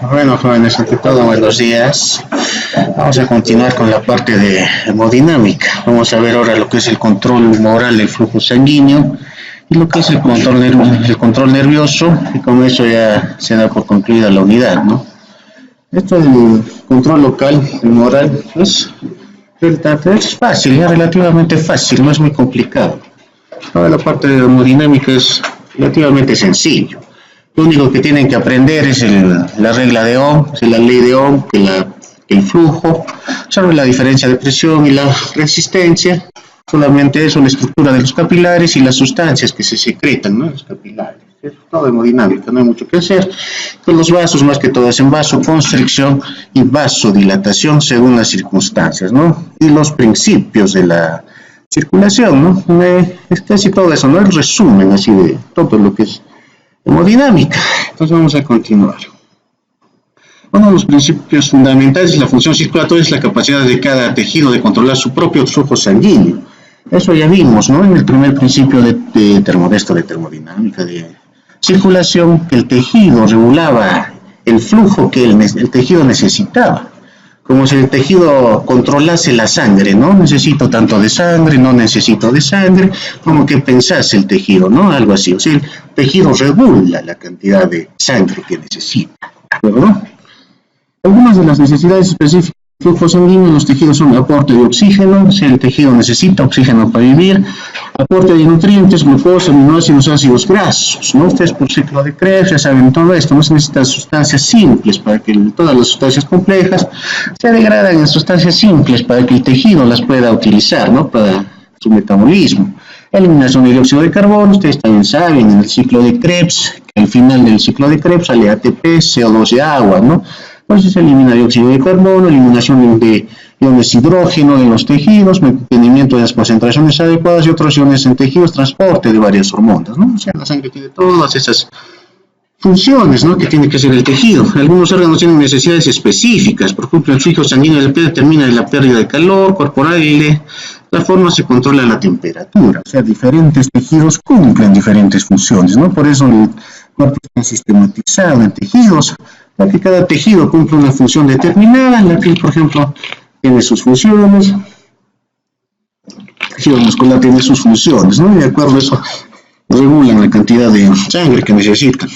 Bueno, jóvenes, ante todo, buenos días. Vamos a continuar con la parte de hemodinámica. Vamos a ver ahora lo que es el control moral del flujo sanguíneo y lo que es el control nervioso, y con eso ya se da por concluida la unidad, ¿no? Esto del control local, el moral, es fácil, ya relativamente fácil, no es muy complicado. Ahora la parte de hemodinámica es relativamente sencillo. Lo único que tienen que aprender es la regla de Ohm, la ley de Ohm, el flujo, saben la diferencia de presión y la resistencia, solamente eso, la estructura de los capilares y las sustancias que se secretan, ¿no? Los capilares. Es todo hemodinámica, no hay mucho que hacer. Con los vasos, más que todo, es en vasoconstricción y vasodilatación según las circunstancias, ¿no? Y los principios de la circulación, ¿no? Es casi todo eso, ¿no? El resumen así de todo lo que es hemodinámica. Entonces vamos a continuar. Uno de los principios fundamentales de la función circulatoria es la capacidad de cada tejido de controlar su propio flujo sanguíneo. Eso ya vimos, ¿no? En el primer principio de termodinámica, de circulación, que el tejido regulaba el flujo que el tejido necesitaba. Como si el tejido controlase la sangre, ¿no? Necesito tanto de sangre, no necesito de sangre, como que pensase el tejido, ¿no? Algo así. O sea, el tejido regula la cantidad de sangre que necesita, ¿de acuerdo? Algunas de las necesidades específicas del flujo sanguíneo en los tejidos son aporte de oxígeno, o sea, el tejido necesita oxígeno para vivir, aporte de nutrientes, glucosa, aminoácidos, ácidos grasos, ¿no? Ustedes por ciclo de Krebs ya saben todo esto, no se necesitan sustancias simples para que todas las sustancias complejas se degradan en sustancias simples para que el tejido las pueda utilizar, ¿no? Para su metabolismo. Eliminación de dióxido de carbono, ustedes también saben, en el ciclo de Krebs, que al final del ciclo de Krebs sale ATP, CO2 y agua, ¿no? Entonces se elimina dióxido de carbono, eliminación de iones hidrógeno en los tejidos, mantenimiento de las concentraciones adecuadas y otros iones en tejidos, transporte de varias hormonas, ¿no? O sea, la sangre tiene todas esas funciones, ¿no? Que tiene que hacer el tejido. Algunos órganos tienen necesidades específicas, por ejemplo, el flujo sanguíneo determina la pérdida de calor corporal y de la forma se controla la temperatura. O sea, diferentes tejidos cumplen diferentes funciones, ¿no? Por eso el cuerpo está sistematizado en tejidos, ya que cada tejido cumple una función determinada. La piel, por ejemplo, tiene sus funciones, el tejido muscular tiene sus funciones, ¿no? Y de acuerdo a eso regulan la cantidad de sangre que necesitan.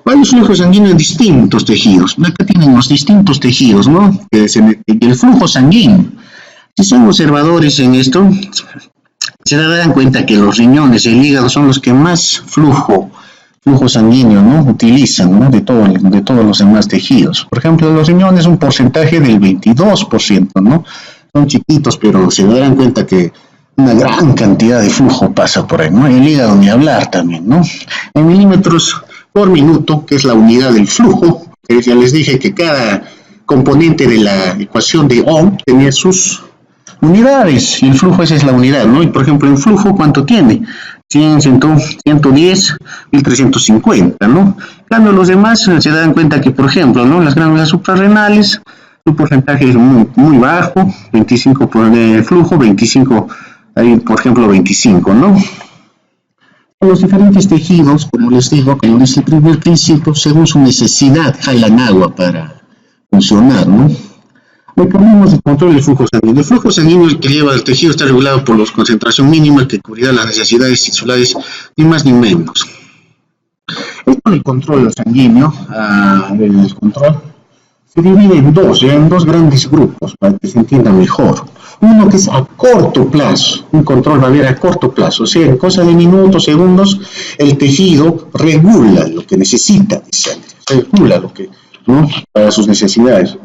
Varios flujos sanguíneos en distintos tejidos. Acá tienen los distintos tejidos, ¿no? El flujo sanguíneo. Si son observadores en esto, se darán cuenta que los riñones y el hígado son los que más flujo sanguíneo, ¿no? Utilizan, ¿no? De todos los demás tejidos. Por ejemplo, los riñones un porcentaje del 22%, ¿no? Son chiquitos, pero se darán cuenta que una gran cantidad de flujo pasa por ahí, ¿no? El hígado ni hablar también, ¿no? En milímetros por minuto, que es la unidad del flujo, que ya les dije que cada componente de la ecuación de Ohm tenía sus unidades, y el flujo esa es la unidad, ¿no? Y por ejemplo, el flujo, ¿cuánto tiene? 100, 110, 1350, ¿no? Cuando los demás se dan cuenta que, por ejemplo, ¿no? Las glándulas suprarrenales, su porcentaje es muy bajo, 25 por el flujo, 25, ahí, por ejemplo, 25, ¿no? Los diferentes tejidos, como les digo, como dice el primer principio, según su necesidad, jalan agua para funcionar, ¿no? Mecanismos de control del flujo sanguíneo. El flujo sanguíneo que lleva al tejido está regulado por la concentración mínima que cubrirá las necesidades tissulares, ni más ni menos. El control sanguíneo, el control, se divide en dos grandes grupos para que se entienda mejor. Uno que es a corto plazo, un control va a haber a corto plazo, o sea, en cosa de minutos, segundos, el tejido regula lo que necesita de sangre, regula lo que, ¿no? Para sus necesidades.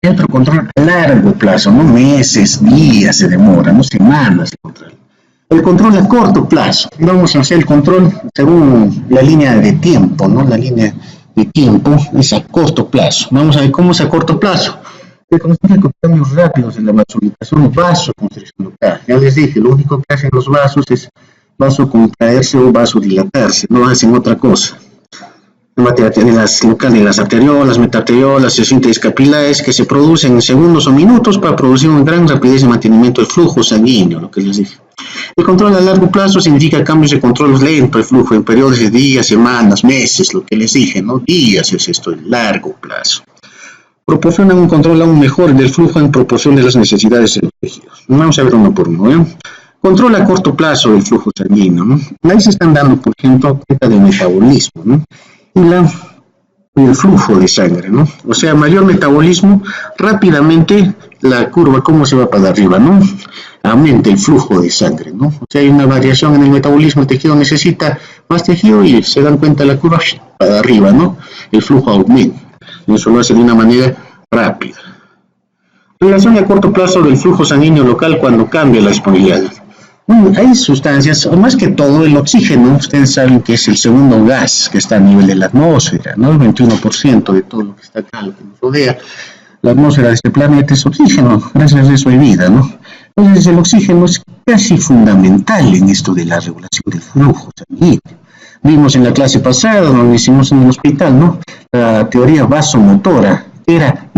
Y otro control a largo plazo, no meses, días se demora, no semanas. El control a corto plazo, vamos a hacer el control según la línea de tiempo, ¿no? La línea de tiempo es a corto plazo. Vamos a ver cómo es a corto plazo. Se consigue con cambios rápidos en la vasodilatación o vasoconstricción local. Ya les dije, lo único que hacen los vasos es vasocontraerse o vasodilatarse, no hacen otra cosa. Las arteriolas, metaarteriolas y síntesis capilares que se producen en segundos o minutos para producir una gran rapidez de mantenimiento del flujo sanguíneo, lo que les dije. El control a largo plazo significa cambios de control lento de flujo en periodos de días, semanas, meses, lo que les dije, ¿no? Días es esto, el largo plazo. Proporcionan un control aún mejor del flujo en proporción de las necesidades de los tejidos. Vamos a ver uno por uno, ¿eh? Control a corto plazo del flujo sanguíneo, ¿no? Ahí se están dando, por ejemplo, cuenta del metabolismo, ¿no? Y el flujo de sangre, ¿no? O sea, mayor metabolismo, rápidamente la curva, ¿cómo se va para arriba, no? Aumenta el flujo de sangre, ¿no? O sea, hay una variación en el metabolismo, el tejido necesita más tejido y se dan cuenta la curva para arriba, ¿no? El flujo aumenta. Y eso lo hace de una manera rápida. Relación a corto plazo del flujo sanguíneo local cuando cambia la disponibilidad. Hay sustancias, más que todo el oxígeno, ustedes saben que es el segundo gas que está a nivel de la atmósfera, ¿no? El 21% de todo lo que está acá, lo que nos rodea, la atmósfera de este planeta es oxígeno, gracias a eso hay vida, ¿no? Entonces el oxígeno es casi fundamental en esto de la regulación del flujo sanguíneo. Vimos en la clase pasada, donde hicimos en el hospital, ¿no? La teoría vasomotora, que era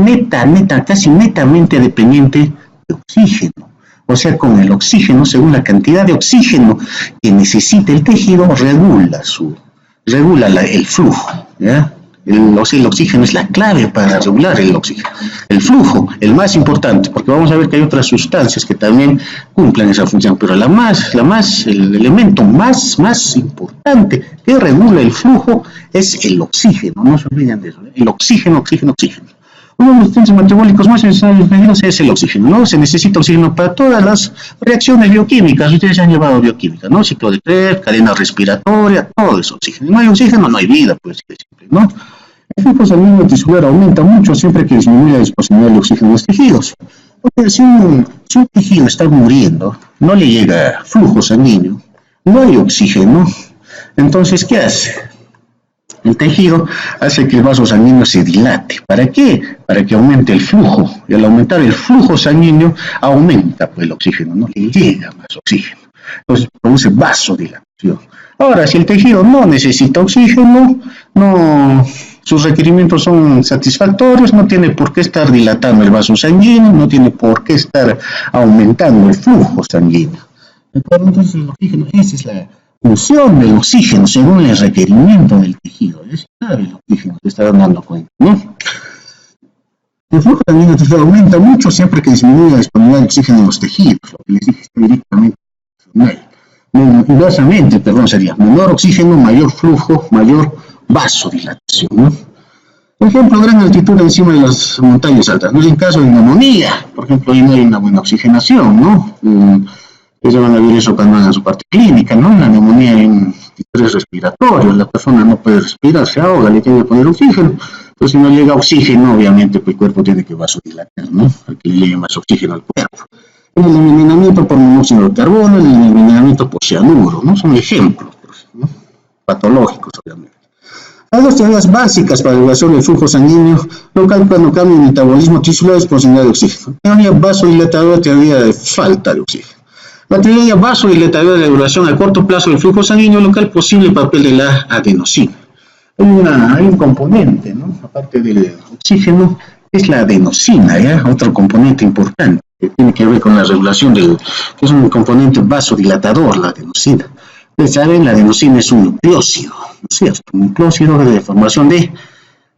casi netamente dependiente de oxígeno. O sea, con el oxígeno, según la cantidad de oxígeno que necesita el tejido, regula el flujo, ¿ya? El oxígeno es la clave para regular el oxígeno. El flujo, el más importante, porque vamos a ver que hay otras sustancias que también cumplen esa función, pero el elemento más importante que regula el flujo es el oxígeno, no se olviden de eso, ¿eh? El oxígeno. Uno de los nutrientes metabólicos más necesarios es el oxígeno, ¿no? Se necesita oxígeno para todas las reacciones bioquímicas. Ustedes han llevado bioquímica, ¿no? Ciclo de Krebs, cadena respiratoria, todo es oxígeno. No hay oxígeno, no hay vida, pues, ¿no? El flujo sanguíneo tisular aumenta mucho siempre que disminuye la disponibilidad de oxígeno en los tejidos. Porque si un tejido está muriendo, no le llega flujo sanguíneo, no hay oxígeno, entonces, ¿qué hace? El tejido hace que el vaso sanguíneo se dilate. ¿Para qué? Para que aumente el flujo. Y al aumentar el flujo sanguíneo, aumenta pues, el oxígeno, no le llega más oxígeno. Entonces produce vasodilatación. Ahora, si el tejido no necesita oxígeno, sus requerimientos son satisfactorios, no tiene por qué estar dilatando el vaso sanguíneo, no tiene por qué estar aumentando el flujo sanguíneo. Entonces el oxígeno, esa es la función del oxígeno según el requerimiento del tejido. Es clave el oxígeno, se está dando cuenta, ¿no? El flujo sanguíneo aumenta mucho siempre que disminuye la disponibilidad de oxígeno en los tejidos, lo que les dije está directamente inversamente, sería menor oxígeno, mayor flujo, mayor vasodilatación, ¿no? Por ejemplo, gran altitud encima de las montañas altas, ¿no? En caso de neumonía, por ejemplo, ahí no hay una buena oxigenación, ¿no? Ellos van a ver eso cuando hagan su parte clínica, ¿no? En la neumonía hay un estrés respiratorio, la persona no puede respirar, se ahoga, le tiene que poner oxígeno. Entonces, si no llega oxígeno, obviamente, pues, el cuerpo tiene que vasodilatar, ¿no? Para que le llegue más oxígeno al cuerpo. El envenenamiento por monóxido de carbono, el envenenamiento por cianuro, ¿no? Son ejemplos, ¿no? Patológicos, obviamente. Hay dos teorías básicas para la regulación del flujo sanguíneo local cuando cambia el metabolismo tisular es posibilidad de oxígeno. Teoría vasodilatadora, teoría de falta de oxígeno. La teoría vasodilatadora de la regulación a corto plazo del flujo sanguíneo local, posible papel de la adenosina. Hay un componente, ¿no? Aparte del oxígeno, es la adenosina, ¿ya? Otro componente importante que tiene que ver con la regulación que es un componente vasodilatador, la adenosina. Ustedes saben, la adenosina es un nucleósido, ¿no es cierto? Un nucleósido de formación de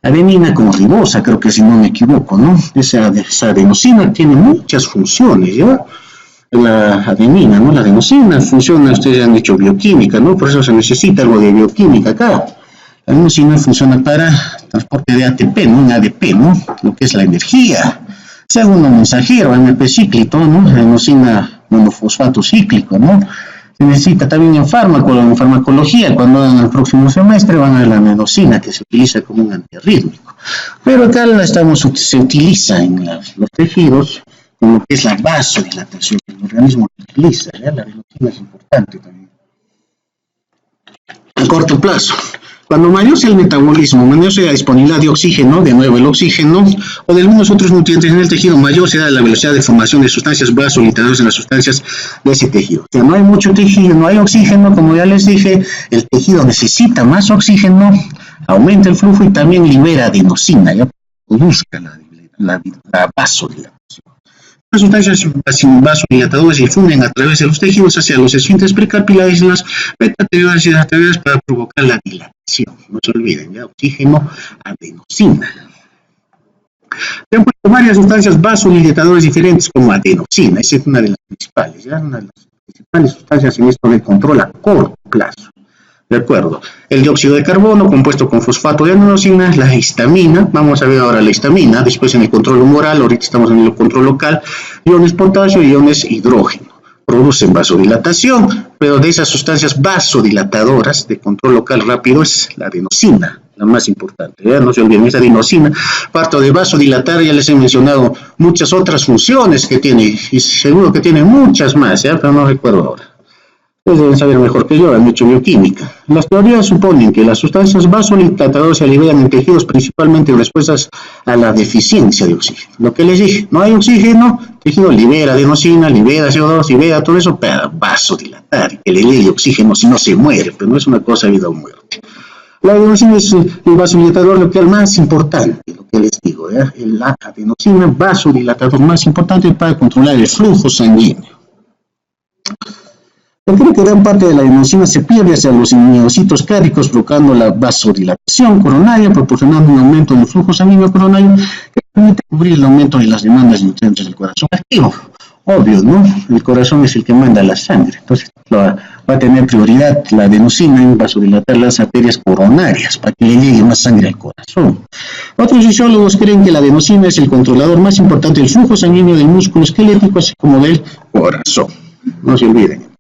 adenina con ribosa, creo que si no me equivoco, ¿no? Esa adenosina tiene muchas funciones, ¿ya? La adenina, ¿no? La adenosina funciona, ustedes han dicho bioquímica, ¿no? Por eso se necesita algo de bioquímica acá. La adenosina funciona para transporte de ATP, ¿no? En ADP, ¿no? Lo que es la energía. Segundo mensajero, AMP cíclico, ¿no? Adenosina monofosfato cíclico, ¿no? Se necesita también en farmacología, cuando hagan el próximo semestre van a ver la adenosina, que se utiliza como un antiarrítmico. Pero acá se utiliza en los tejidos, como que es la vasodilatación, que el organismo utiliza, ¿ya? La adenosina es importante también. A corto plazo. Cuando mayor sea el metabolismo, mayor sea la disponibilidad de oxígeno, de nuevo el oxígeno, o de algunos otros nutrientes en el tejido, mayor será la velocidad de formación de sustancias vasodilatadoras en las sustancias de ese tejido. O sea, no hay mucho tejido, no hay oxígeno, como ya les dije, el tejido necesita más oxígeno, aumenta el flujo y también libera adenosina, ya busca la vasodilatación. Las sustancias vasodilatadoras difunden a través de los tejidos hacia los esfínteres precapilares y las beta-arteriosas y las arterias para provocar la dilatación. No se olviden, ¿ya? Oxígeno, adenosina. Se han puesto varias sustancias vasodilatadoras diferentes como adenosina, esa es una de las principales, ¿ya? Una de las principales sustancias en esto de control a corto plazo. De acuerdo. El dióxido de carbono compuesto con fosfato de adenosina, la histamina, vamos a ver ahora la histamina, después en el control humoral, ahorita estamos en el control local, iones potasio y iones hidrógeno. Producen vasodilatación, pero de esas sustancias vasodilatadoras de control local rápido es la adenosina, la más importante, ¿ya? No se olviden, esa adenosina, parte de vasodilatar, ya les he mencionado muchas otras funciones que tiene, y seguro que tiene muchas más, ¿ya? Pero no recuerdo ahora. Ustedes deben saber mejor que yo, han hecho bioquímica. Las teorías suponen que las sustancias vasodilatadoras se liberan en tejidos principalmente en respuestas a la deficiencia de oxígeno. Lo que les dije, no hay oxígeno, el tejido libera adenosina, libera CO2, libera todo eso para vasodilatar, que le dé oxígeno si no se muere, pero no es una cosa de vida o muerte. La adenosina es el vasodilatador local más importante, lo que les digo, ¿eh? La adenosina vasodilatador más importante para controlar el flujo sanguíneo. Creo que gran parte de la adenosina se pierde hacia los miocitos cáricos, provocando la vasodilatación coronaria, proporcionando un aumento del flujo sanguíneo coronario que permite cubrir el aumento de las demandas de nutrientes del corazón activo. Obvio, ¿no? El corazón es el que manda la sangre, entonces va a tener prioridad la adenosina en vasodilatar las arterias coronarias para que le llegue más sangre al corazón. Otros fisiólogos creen que la adenosina es el controlador más importante del flujo sanguíneo del músculo esquelético, así como del corazón. No se olviden.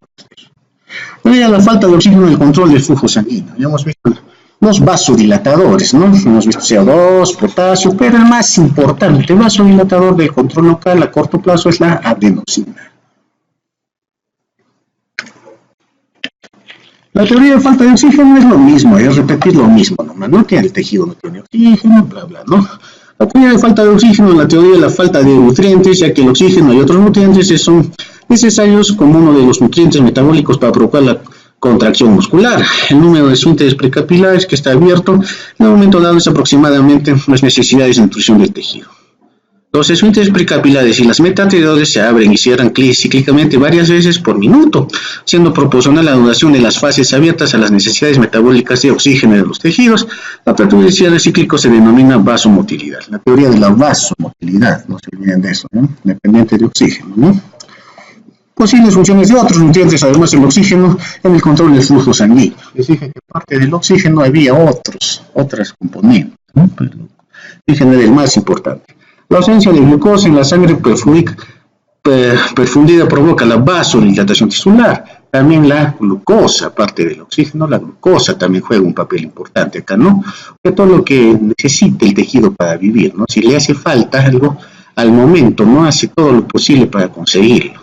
Debido a la falta de oxígeno en el control del flujo sanguíneo. Ya hemos visto los vasodilatadores, ¿no? Hemos visto CO2, potasio, pero el más importante, el vasodilatador del control local a corto plazo es la adenosina. La teoría de falta de oxígeno es lo mismo, es repetir lo mismo, ¿no? Que el tejido no tiene oxígeno, bla, bla, ¿no? La teoría de falta de oxígeno es la teoría de la falta de nutrientes, ya que el oxígeno y otros nutrientes son necesarios como uno de los nutrientes metabólicos para provocar la contracción muscular. El número de esfínteres precapilares que está abierto en el momento dado es aproximadamente las necesidades de nutrición del tejido. Los esfínteres precapilares y las metaarteriales se abren y cierran cíclicamente varias veces por minuto, siendo proporcional la duración de las fases abiertas a las necesidades metabólicas de oxígeno de los tejidos. La periodicidad cíclico se denomina vasomotilidad. La teoría de la vasomotilidad, no se olviden de eso, ¿no? Dependiente de oxígeno, ¿no? Posibles funciones de otros nutrientes, además del oxígeno, en el control del flujo sanguíneo. Les dije que aparte del oxígeno había otras componentes, ¿no? Pero el oxígeno era el más importante. La ausencia de glucosa en la sangre perfundida provoca la vasodilatación tisular. También la glucosa, aparte del oxígeno, la glucosa también juega un papel importante acá, ¿no? Que todo lo que necesita el tejido para vivir, ¿no? Si le hace falta algo, al momento no hace todo lo posible para conseguirlo.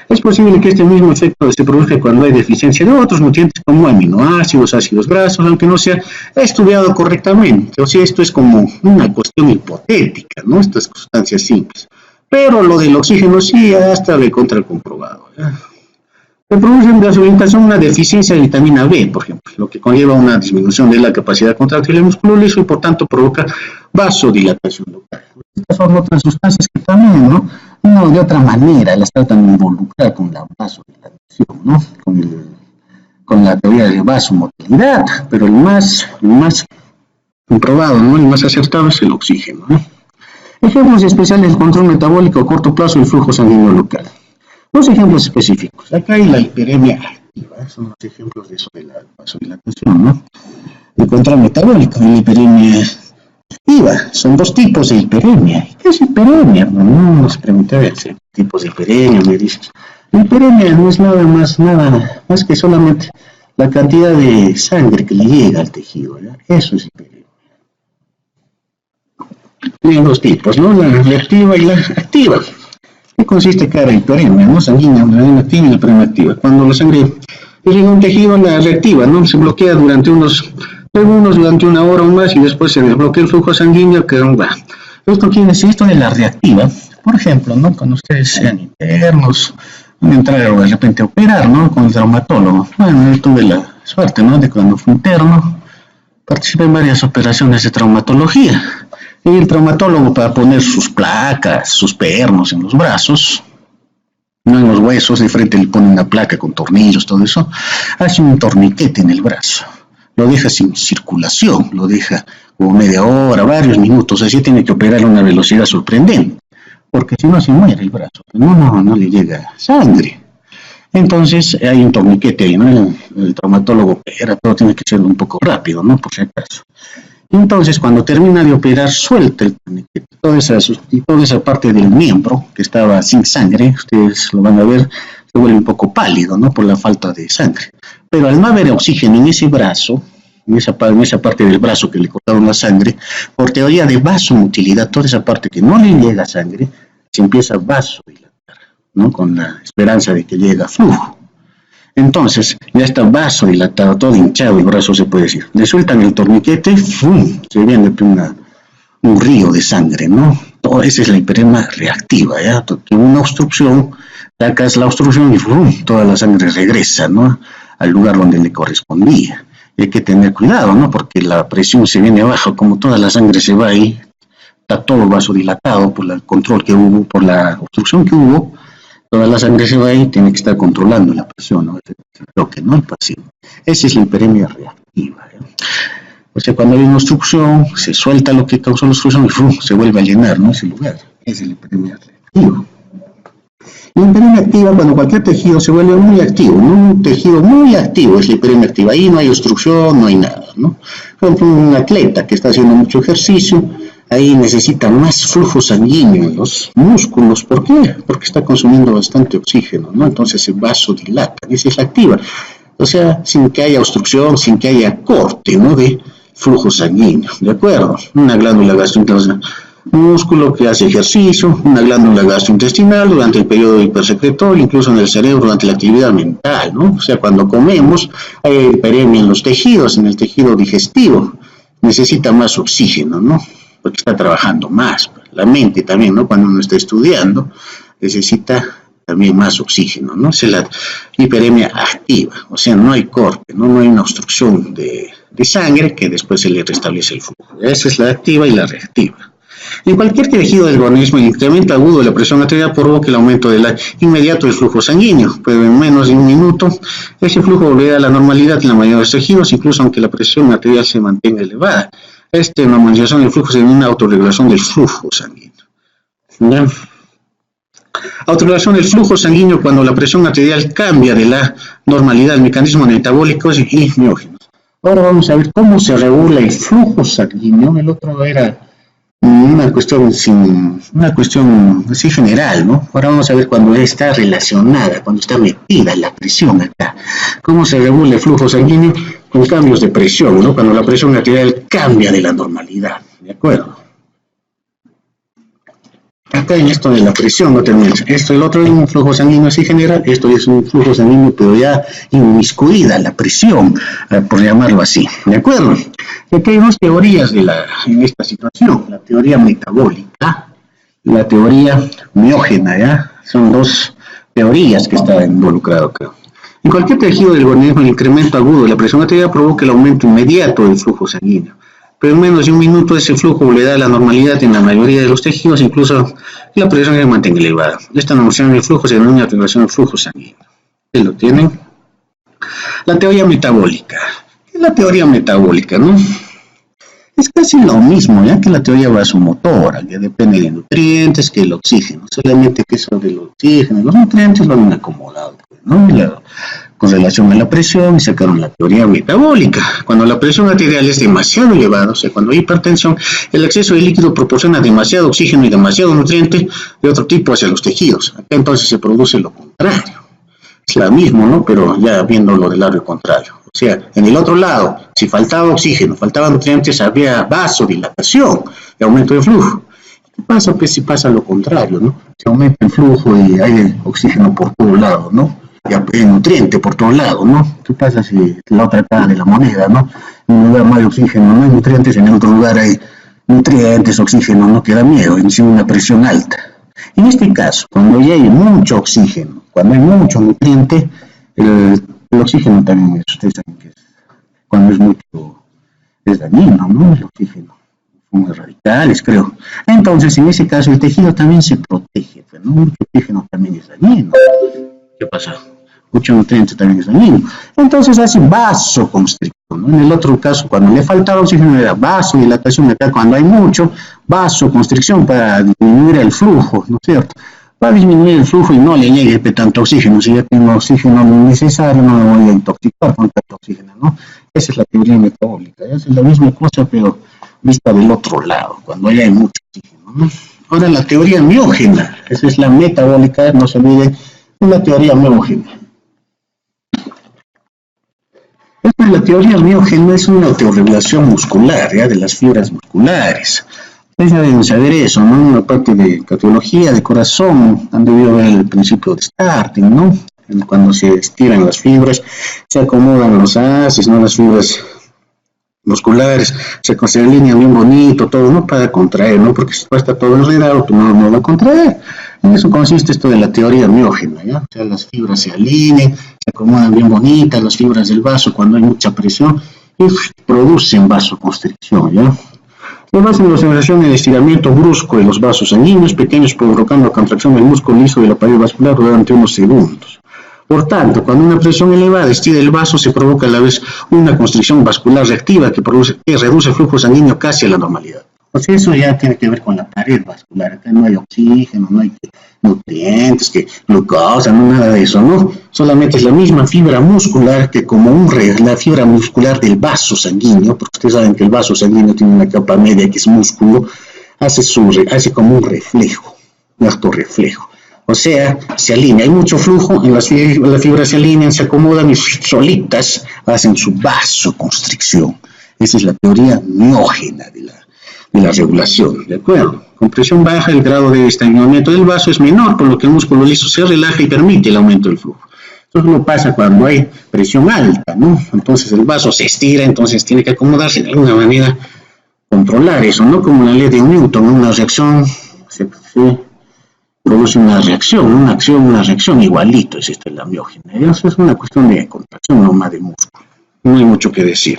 Es posible que este mismo efecto se produzca cuando hay deficiencia de otros nutrientes como aminoácidos, ácidos grasos, aunque no sea estudiado correctamente. O sea, esto es como una cuestión hipotética, ¿no? Estas sustancias simples. Pero lo del oxígeno sí ya está recontra comprobado, ¿ya? Se produce en vasodilatación una deficiencia de vitamina B, por ejemplo, lo que conlleva una disminución de la capacidad contractil del músculo liso y por tanto provoca vasodilatación local. Estas son otras sustancias que también, ¿no? No, de otra manera las tratan de involucrar con la vasodilatación, ¿no? Con la teoría de vasomotilidad, pero el más comprobado, ¿no? El más acertado es el oxígeno, ¿no? Ejemplos especiales del control metabólico a corto plazo y flujo sanguíneo local. Dos ejemplos específicos. Acá hay la hiperemia activa, son los ejemplos de eso de la vasodilatación, ¿no? El control metabólico y la hiperemia activa. Son dos tipos de hiperemia. ¿Qué es hiperemia? No nos pregunté a ver tipos de hiperemia, me dices. La hiperemia no es nada más que solamente la cantidad de sangre que le llega al tejido, ¿ya? Eso es hiperemia. Tienen dos tipos, ¿no? La reactiva y la activa. ¿Qué consiste cada hiperemia, no? Sanguínea, la inactiva y la preactiva. Cuando la sangre llega a un tejido, la reactiva, ¿no? Se bloquea durante unos segundos, durante una hora o más, y después se desbloquea el flujo sanguíneo que va. Esto quiere decir, esto de la reactiva, por ejemplo, ¿no? Cuando ustedes sean internos, van a entrar de repente a operar, ¿no? Con el traumatólogo. Bueno, yo tuve la suerte, ¿no? De cuando fui interno, participé en varias operaciones de traumatología. Y el traumatólogo, para poner sus placas, sus pernos en los brazos, no en los huesos, de frente le pone una placa con tornillos, todo eso, hace un torniquete en el brazo, lo deja sin circulación, lo deja como media hora, varios minutos, así tiene que operar a una velocidad sorprendente, porque si no se muere el brazo, no le llega sangre. Entonces hay un torniquete ahí, ¿no? El traumatólogo opera, todo tiene que ser un poco rápido, ¿no? Por si acaso. Entonces, cuando termina de operar, suelta el torniquete, toda esa parte del miembro que estaba sin sangre, ustedes lo van a ver, se vuelve un poco pálido, ¿no? Por la falta de sangre. Pero al no haber oxígeno en ese brazo, en esa parte del brazo que le cortaron la sangre, por teoría de vasomotilidad, toda esa parte que no le llega sangre, se empieza a vasodilatar, ¿no? Con la esperanza de que llegue flujo. Entonces, ya está vasodilatado, todo hinchado el brazo, se puede decir. Le sueltan el torniquete, ¡fum!, se viene un río de sangre, ¿no? Esa es la hiperemia reactiva, ¿ya? Tiene una obstrucción, sacas la obstrucción y ¡fum!, toda la sangre regresa, ¿no? Al lugar donde le correspondía. Y hay que tener cuidado, ¿no? Porque la presión se viene abajo, como toda la sangre se va ahí, está todo vasodilatado por el control que hubo, por la obstrucción que hubo. Toda la sangre se va ahí, tiene que estar controlando la presión, ¿no? Lo que no el paciente. Esa es la hiperemia reactiva, ¿eh? O sea, cuando hay una obstrucción, se suelta lo que causó la obstrucción y ¡fum!, se vuelve a llenar, ¿no? Ese lugar. Esa es la hiperemia reactiva. La hiperemia activa, cuando cualquier tejido se vuelve muy activo, ¿no? Un tejido muy activo es la hiperemia activa. Ahí no hay obstrucción, no hay nada, ¿no? Por ejemplo, un atleta que está haciendo mucho ejercicio, ahí necesita más flujo sanguíneo en los músculos. ¿Por qué? Porque está consumiendo bastante oxígeno, ¿no? Entonces se vasodilata, esa es la activa. O sea, sin que haya obstrucción, sin que haya corte, ¿no?, de flujo sanguíneo, ¿de acuerdo? Una glándula gastrointestinal, músculo que hace ejercicio, una glándula gastrointestinal durante el periodo hipersecretorio, incluso en el cerebro durante la actividad mental, ¿no? O sea, cuando comemos hay hiperemia en los tejidos, en el tejido digestivo, necesita más oxígeno, ¿no? Porque está trabajando más. La mente también, ¿no? Cuando uno está estudiando, necesita también más oxígeno, ¿no? Es la hiperemia activa, o sea, no hay corte, ¿no? No hay una obstrucción de sangre que después se le restablece el flujo. Esa es la activa y la reactiva. En cualquier tejido del organismo, el incremento agudo de la presión arterial provoca el aumento inmediato del flujo sanguíneo, pero en menos de un minuto ese flujo volverá a la normalidad en la mayoría de los tejidos, incluso aunque la presión arterial se mantenga elevada. Esta normalización del flujo se denomina una autorregulación del flujo sanguíneo. ¿Ya? Autorregulación del flujo sanguíneo cuando la presión arterial cambia de la normalidad, mecanismos metabólicos y miógenos. Ahora vamos a ver cómo se regula el flujo sanguíneo. El otro era una cuestión así general, ¿no? Ahora vamos a ver cuando está relacionada, cuando está metida la presión acá. ¿Cómo se regula el flujo sanguíneo? Con cambios de presión, ¿no? Cuando la presión arterial cambia de la normalidad, ¿de acuerdo? Acá en esto de la presión no tenemos. Esto, el otro es un flujo sanguíneo así general, esto es un flujo sanguíneo pero ya inmiscuida la presión, por llamarlo así, ¿de acuerdo? Y aquí hay dos teorías en esta situación, la teoría metabólica y la teoría miógena, ¿ya? Son dos teorías que están involucradas acá. En cualquier tejido del organismo, el incremento agudo de la presión arterial provoca el aumento inmediato del flujo sanguíneo. Pero en menos de un minuto ese flujo le da la normalidad en la mayoría de los tejidos, incluso la presión se mantiene elevada. Esta normalización del flujo se denomina regulación del flujo sanguíneo. ¿Ustedes lo tienen? La teoría metabólica. ¿Qué es la teoría metabólica, no? Es casi lo mismo, ya que la teoría vasomotora, que depende de nutrientes, que el oxígeno. Solamente que eso del oxígeno, los nutrientes lo han acomodado, ¿no? Con relación a la presión, y sacaron la teoría metabólica. Cuando la presión arterial es demasiado elevada, o sea, cuando hay hipertensión, el exceso de líquido proporciona demasiado oxígeno y demasiado nutriente de otro tipo hacia los tejidos. Acá entonces se produce lo contrario. Es la misma, ¿no? Pero ya viéndolo del lado contrario. O sea, en el otro lado, si faltaba oxígeno, faltaban nutrientes, había vasodilatación y aumento de flujo. ¿Qué pasa? Pues si pasa lo contrario, ¿no? Se aumenta el flujo y hay oxígeno por todo lado, ¿no? Y hay nutriente por todo lado, ¿no? ¿Qué pasa si la otra cara de la moneda, ¿no? En un lugar no hay oxígeno, no hay nutrientes, en el otro lugar hay nutrientes, oxígeno, no queda miedo, encima una presión alta. En este caso, cuando ya hay mucho oxígeno, cuando hay mucho nutriente, el oxígeno también es, ustedes saben que cuando es mucho, es dañino, ¿no? El oxígeno, es muy radical. vitales, creo. Entonces, en ese caso, el tejido también se protege, pues, ¿no? Mucho oxígeno también es dañino. ¿Qué pasa? Mucho nutriente también es dañino. Entonces hace vasoconstricción, ¿no? En el otro caso, cuando le faltaba oxígeno, era vasodilatación. Acá, cuando hay mucho, vasoconstricción para disminuir el flujo, ¿no es cierto? Va a disminuir el flujo y no le llegue tanto oxígeno. Si ya tengo oxígeno necesario, no me voy a intoxicar con tanto oxígeno, ¿no? Esa es la teoría metabólica. Esa es la misma cosa, pero vista del otro lado, cuando ya hay mucho oxígeno, ¿no? Ahora la teoría miógena, esa es la metabólica, no se olviden, es la teoría miógena. La teoría miógena es una autorregulación muscular, ¿ya? De las fibras musculares. Ustedes deben saber eso, ¿no? Una parte de cardiología, de corazón, han debido ver el principio de starting, ¿no? Cuando se estiran las fibras, se acomodan los haces, ¿no? Las fibras musculares, se alinean bien bonito, todo, no para contraer, ¿no? Porque si está todo enredado, tú no va a contraer. En eso consiste esto de la teoría miógena, ¿ya? O sea, las fibras se alinean, se acomodan bien bonitas, las fibras del vaso cuando hay mucha presión, y producen vasoconstricción, ¿ya? Se basa en la sensación de estiramiento brusco de los vasos sanguíneos pequeños provocando la contracción del músculo liso de la pared vascular durante unos segundos. Por tanto, cuando una presión elevada estira el vaso, se provoca a la vez una constricción vascular reactiva que reduce el flujo sanguíneo casi a la normalidad. Pues eso ya tiene que ver con la pared vascular. Acá no hay oxígeno, no hay nutrientes, que glucosa, no nada de eso, ¿no? Solamente es la misma fibra muscular que como la fibra muscular del vaso sanguíneo, porque ustedes saben que el vaso sanguíneo tiene una capa media que es músculo, hace como un reflejo, un acto reflejo. O sea, se alinea, hay mucho flujo, las fibras se alinean, se acomodan y solitas hacen su vasoconstricción. Esa es la teoría miógena de la regulación, ¿de acuerdo? Con presión baja, el grado de estreñimiento del vaso es menor, por lo que el músculo liso se relaja y permite el aumento del flujo. Eso no pasa cuando hay presión alta, ¿no? Entonces el vaso se estira, entonces tiene que acomodarse de alguna manera, controlar eso, ¿no? Como la ley de Newton, una reacción se produce una reacción, una acción, una reacción, igualito es esta la miógena. Eso es una cuestión de contracción nomás del músculo. No hay mucho que decir.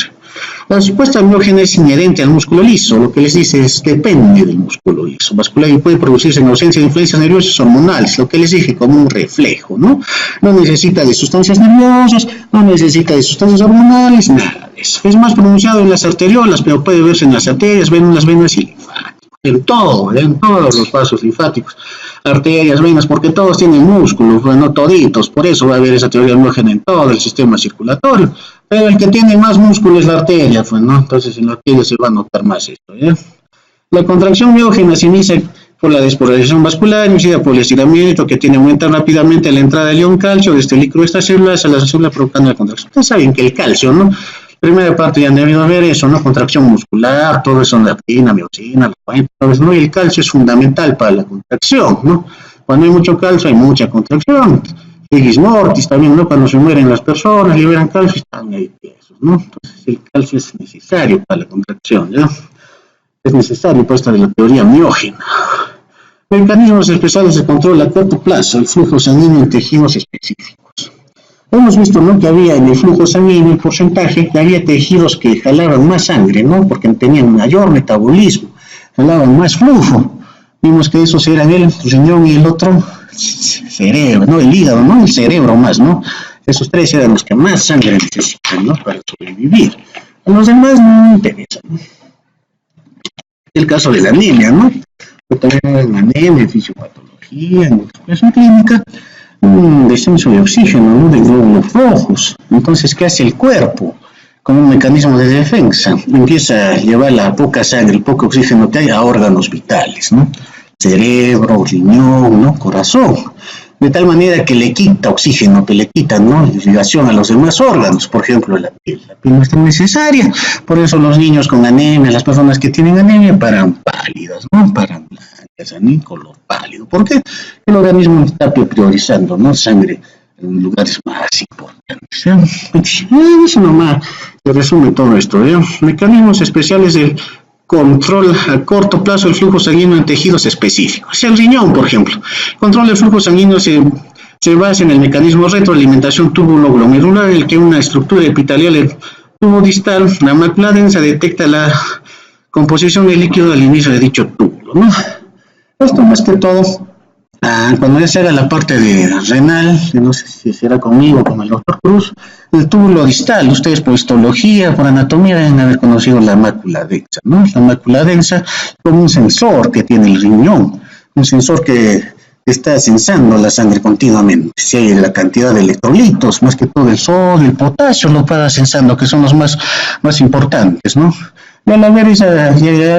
La supuesta miógena es inherente al músculo liso, lo que les dice es depende del músculo liso vascular y puede producirse en ausencia de influencias nerviosas hormonales, lo que les dije como un reflejo, ¿no? No necesita de sustancias nerviosas, no necesita de sustancias hormonales, nada de eso. Es más pronunciado en las arteriolas, pero puede verse en las arterias, en las venas y linfáticas, en todos los vasos linfáticos, arterias, venas, porque todos tienen músculos, bueno, toditos, por eso va a haber esa teoría miógena en todo el sistema circulatorio. Pero el que tiene más músculo es la arteria, pues, ¿no? Entonces en la arteria se va a notar más esto, ¿ya? La contracción miógena se inicia por la despolarización vascular, iniciada por el estiramiento que tiene que aumentar rápidamente la entrada del ion calcio desde el líquido extracelular a la célula provocando la contracción. Ustedes saben que el calcio, ¿no? Primera parte ya han debido ver eso, ¿no? Contracción muscular, todo eso, la actina, miocina, ¿no? Y el calcio es fundamental para la contracción, ¿no? Cuando hay mucho calcio hay mucha contracción. Ligis mortis también, ¿no? Cuando se mueren las personas, liberan calcio y están ahí tiesos, ¿no? Entonces el calcio es necesario para la contracción, ¿ya? Es necesario para esta de la teoría miógena. Mecanismos especiales de control a corto plazo, el flujo sanguíneo en tejidos específicos. Hemos visto, ¿no? Que había en el flujo sanguíneo un porcentaje, que había tejidos que jalaban más sangre, ¿no? Porque tenían mayor metabolismo, jalaban más flujo. Vimos que esos eran el riñón y el otro cerebro, ¿no? El hígado, ¿no? El cerebro más, ¿no? Esos tres eran los que más sangre necesitan, ¿no? Para sobrevivir. A los demás no me interesa, ¿no? El caso de la anemia, ¿no? Pero también en anemia, en fisiopatología, en expresión clínica, un descenso de oxígeno, ¿no? De glóbulos rojos. Entonces, ¿qué hace el cuerpo? Como un mecanismo de defensa, empieza a llevar la poca sangre, el poco oxígeno que hay a órganos vitales, ¿no? Cerebro, riñón, ¿no? Corazón. De tal manera que le quita oxígeno, que le quita, ¿no? Irrigación a los demás órganos, por ejemplo, la piel. La piel no es tan necesaria, por eso los niños con anemia, las personas que tienen anemia, paran pálidas, ¿no? Paran blancas, en color pálido. ¿Por qué? El organismo está priorizando, ¿no? Sangre en lugares más importantes, ¿eh? Eso nomás se resume todo esto, ¿eh? Mecanismos especiales del control a corto plazo del flujo sanguíneo en tejidos específicos. El riñón, por ejemplo. Control del flujo sanguíneo se basa en el mecanismo retroalimentación túbulo-glomerular, en el que una estructura epitelial del tubo distal, la mácula densa, detecta la composición del líquido al inicio de dicho túbulo, ¿no? Esto más que todo, cuando ya se haga la parte de renal, no sé si será conmigo o con el doctor Cruz, el túbulo distal, ustedes por histología, por anatomía deben haber conocido la mácula densa, ¿no? La mácula densa como un sensor que tiene el riñón, un sensor que está sensando la sangre continuamente. Si hay la cantidad de electrolitos, más que todo el sodio, el potasio, lo va sensando, que son los más importantes, ¿no? Y al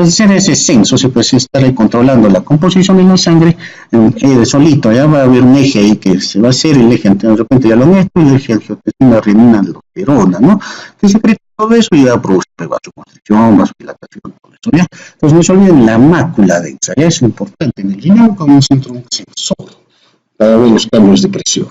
hacer ese censo, se puede estar ahí controlando la composición de la sangre solito, ya va a haber un eje ahí que se va a hacer, el eje, de repente ya lo meto, y el eje angiotensina, renina, aldosterona, ¿no? Que secreta todo eso y ya produce vasoconstricción, vasodilatación, todo eso, ¿ya? Entonces no se olviden la mácula densa, ya es importante en el riñón como un centro sensor para ver los cambios de presión.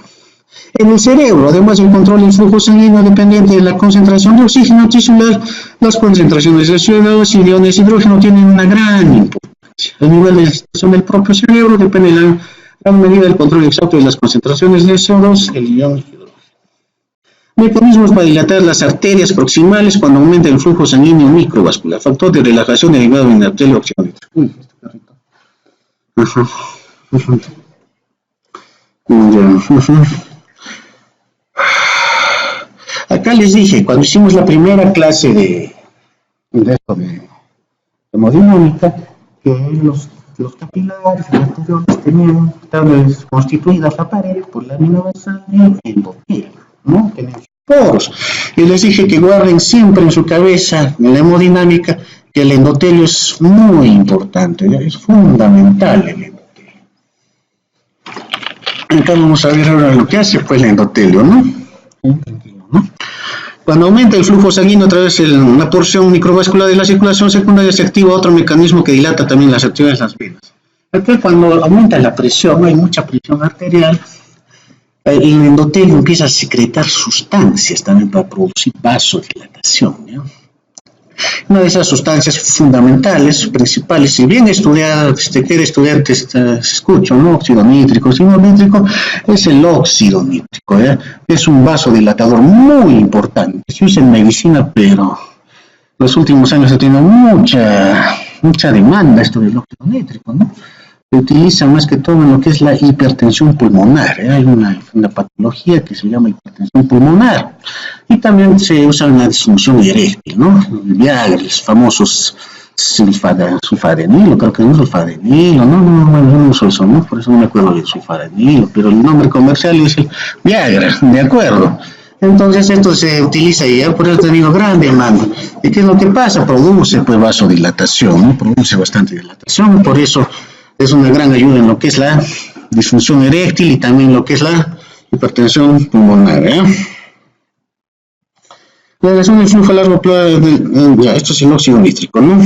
En el cerebro, además del control del flujo sanguíneo dependiente de la concentración de oxígeno tisular, las concentraciones de CO2 y de iones de hidrógeno tienen una gran importancia. El nivel de excitación del propio cerebro depende de la gran medida del control exacto de las concentraciones de CO2 y el ion de hidrógeno. Mecanismos para dilatar las arterias proximales cuando aumenta el flujo sanguíneo microvascular. Factor de relajación derivado de endotelio oxidónico. Acá les dije, cuando hicimos la primera clase de hemodinámica, que los capilares y las tenían constituidas la pared por lámina basal y endotelio, ¿no? Tenían poros. Y les dije que guarden siempre en su cabeza, en la hemodinámica, que el endotelio es muy importante, es fundamental el endotelio. Entonces vamos a ver ahora lo que hace pues el endotelio, ¿no? Cuando aumenta el flujo sanguíneo a través de una porción microvascular de la circulación secundaria, se activa otro mecanismo que dilata también las actividades de las venas. Aquí cuando aumenta la presión, hay mucha presión arterial, el endotelio empieza a secretar sustancias también para producir vasodilatación, ¿no? Una de esas sustancias fundamentales, principales, si bien estudiar, que estudiantes se escuchan, ¿no? Óxido nítrico, es el óxido nítrico, ¿ya? Es un vasodilatador muy importante, se usa en medicina, pero en los últimos años ha tenido mucha demanda esto del óxido nítrico, ¿no? Se utiliza más que todo en lo que es la hipertensión pulmonar, ¿eh? Hay una patología que se llama hipertensión pulmonar y también se usa en la disfunción eréctil, ¿no? El Viagra, los famosos sulfadenilo, creo que no es sulfadenilo, bueno, yo no uso eso, ¿no? Por eso no me acuerdo del sulfadenilo, pero el nombre comercial es el Viagra, ¿de acuerdo? Entonces esto se utiliza y por eso te digo grande demanda. ¿Y qué es lo que pasa? Produce pues vasodilatación, ¿no? Produce bastante dilatación, por eso es una gran ayuda en lo que es la disfunción eréctil y también lo que es la hipertensión pulmonar, ¿eh? La relación del flujo a largo plazo, esto es el óxido nítrico, ¿no?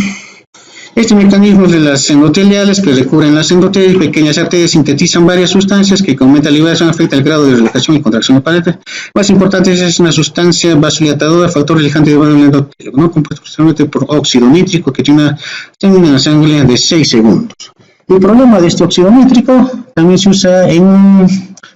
Este mecanismo de las endoteliales que recubren las endotelias y pequeñas arterias sintetizan varias sustancias que con aumenta la liberación afecta el grado de relajación y contracción del paréntesis. Más importante es una sustancia vasodilatadora, factor relajante del endotelio, ¿no? Compuesto principalmente por óxido nítrico que tiene una sangre de 6 segundos. El problema de este óxido nítrico también se usa en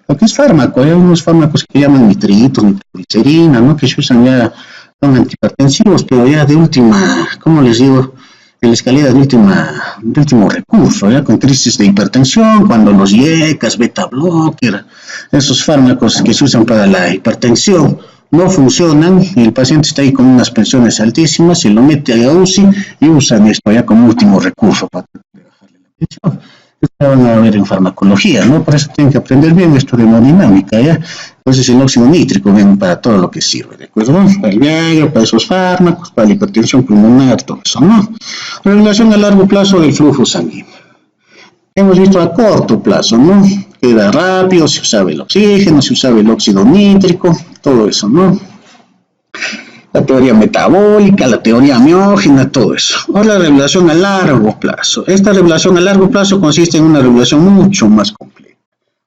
lo que es fármaco. Hay unos fármacos que llaman nitritos, nitroglicerina, ¿no? Que se usan ya, son antihipertensivos, pero ya de última, ¿cómo les digo? En la escalera de último recurso, ya con crisis de hipertensión, cuando los IECAS, beta blocker, esos fármacos que se usan para la hipertensión no funcionan y el paciente está ahí con unas presiones altísimas, se lo mete a UCI y usan esto ya como último recurso para bajarle la presión. Esto van a ver en farmacología, ¿no? Por eso tienen que aprender bien esto de hemodinámica, ¿ya? Entonces el óxido nítrico viene para todo lo que sirve, ¿de acuerdo? Para el Viagra, para esos fármacos, para la hipertensión pulmonar, todo eso, ¿no? Regulación a largo plazo del flujo sanguíneo. Hemos visto a corto plazo, ¿no? Queda rápido, se usaba el oxígeno, se usaba el óxido nítrico, todo eso, ¿no? La teoría metabólica, la teoría miógena, todo eso. Ahora la regulación a largo plazo. Esta regulación a largo plazo consiste en una regulación mucho más completa,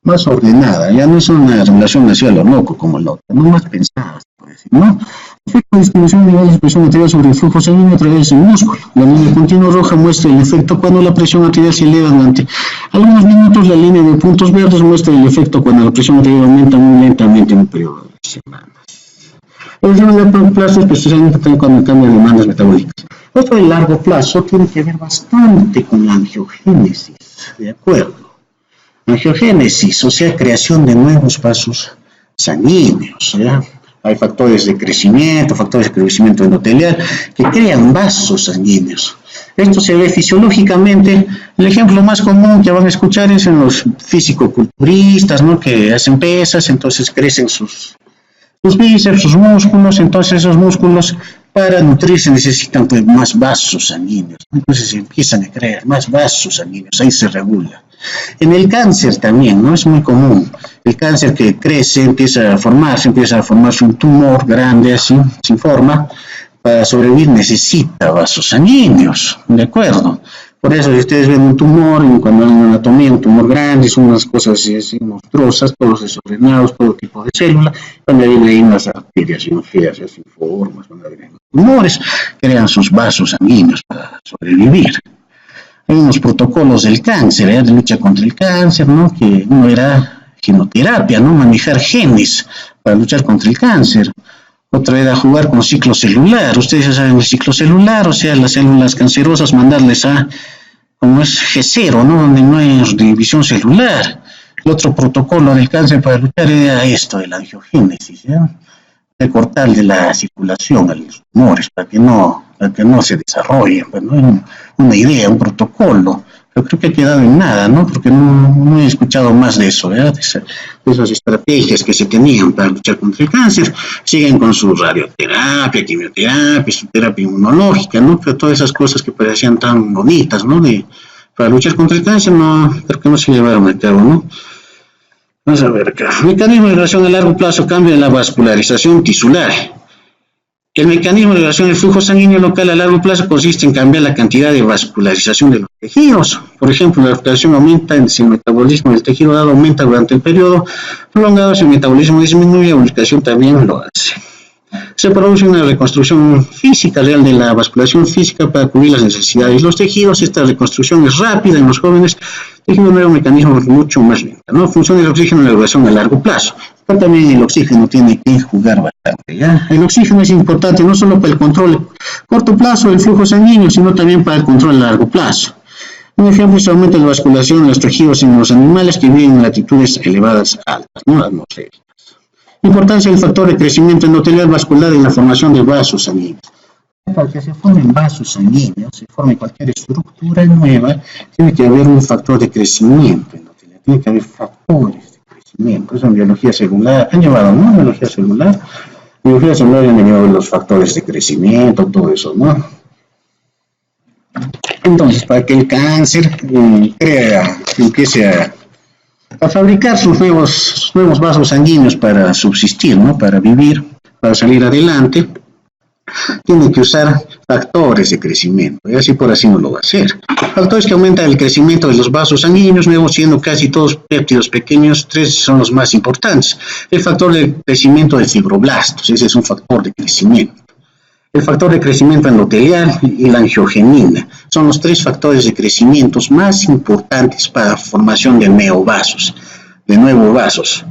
más ordenada. Ya no es una regulación hacia lo loco como el otro, no más pensada, se puede decir, ¿no? Efecto de distribución de niveles de presión arterial sobre el flujo sanguíneo a través del músculo. La línea continua roja muestra el efecto cuando la presión arterial se eleva durante algunos minutos. La línea de puntos verdes muestra el efecto cuando la presión arterial aumenta muy lentamente en un periodo de semanas. El largo plazo, especialmente también cuando cambian demandas metabólicas. Esto del largo plazo tiene que ver bastante con la angiogénesis, ¿de acuerdo? Angiogénesis, o sea, creación de nuevos vasos sanguíneos, ¿ya? Hay factores de crecimiento endotelial que crean vasos sanguíneos. Esto se ve fisiológicamente. El ejemplo más común que van a escuchar es en los fisicoculturistas, ¿no? Que hacen pesas, entonces crecen sus bíceps, sus músculos, entonces esos músculos para nutrirse necesitan pues, más vasos sanguíneos. Entonces empiezan a crear más vasos sanguíneos, ahí se regula. En el cáncer también, ¿no? Es muy común. El cáncer que crece, empieza a formarse un tumor grande así, sin forma. Para sobrevivir necesita vasos sanguíneos, ¿de acuerdo? Por eso si ustedes ven un tumor, y cuando ven una anatomía, un tumor grande, son unas cosas así monstruosas, todos desordenados, todo tipo de células, cuando hay unas arterias bien feas, sin formas, cuando hay tumores, crean sus vasos sanguíneos para sobrevivir. Hay unos protocolos del cáncer, de lucha contra el cáncer, ¿no? Que uno era genoterapia, ¿no? Manejar genes para luchar contra el cáncer. Otra era jugar con ciclo celular. Ustedes ya saben el ciclo celular, o sea, las células cancerosas, mandarles a, como es G0, ¿no? Donde no hay división celular. El otro protocolo del cáncer para luchar era esto, de la angiogénesis, ¿ya? De cortarle la circulación a los tumores para que no se desarrollen, pues, ¿no? Una idea, un protocolo, pero creo que ha quedado en nada, ¿no? Porque no he escuchado más de eso, ¿verdad? De esas estrategias que se tenían para luchar contra el cáncer, siguen con su radioterapia, quimioterapia, su terapia inmunológica, ¿no? Pero todas esas cosas que parecían tan bonitas, ¿no? Para luchar contra el cáncer, no, creo que no se llevaron a cabo, ¿no? Vamos a ver acá. Mecanismo de relación a largo plazo, cambio en la vascularización tisular. El mecanismo de relación del flujo sanguíneo local a largo plazo consiste en cambiar la cantidad de vascularización de los tejidos. Por ejemplo, la vascularización aumenta si el metabolismo del tejido dado aumenta durante el periodo prolongado, si el metabolismo disminuye, la lubricación también lo hace. Se produce una reconstrucción física real de la vascularización física para cubrir las necesidades de los tejidos. Esta reconstrucción es rápida en los jóvenes. El tejido no es un mecanismo mucho más lento, ¿no? Funciona el oxígeno en la regulación a largo plazo. Pero también el oxígeno tiene que jugar bastante, ¿ya? El oxígeno es importante no solo para el control a corto plazo del flujo sanguíneo, sino también para el control a largo plazo. Un ejemplo es el aumento de la vascularización en los tejidos en los animales que viven en latitudes elevadas altas, ¿no? Atmosféricas. Importancia del factor de crecimiento endotelial vascular en la formación de vasos sanguíneos. Para que se formen vasos sanguíneos, se forme cualquier estructura nueva, tiene que haber un factor de crecimiento endotelial, tiene que haber factores de crecimiento. Eso en biología celular, han llevado, ¿no? Biología celular han llevado los factores de crecimiento, todo eso, ¿no? Entonces, para que el cáncer empiece a fabricar sus nuevos vasos sanguíneos para subsistir, ¿no? Para vivir, para salir adelante, tiene que usar factores de crecimiento, y así por así no lo va a hacer. Factores que aumentan el crecimiento de los vasos sanguíneos nuevos, siendo casi todos péptidos pequeños, 3 son los más importantes. El factor de crecimiento de fibroblastos, ese es un factor de crecimiento. El factor de crecimiento endotelial y la angiogenina son los 3 factores de crecimiento más importantes para la formación de neovasos, de nuevos vasos.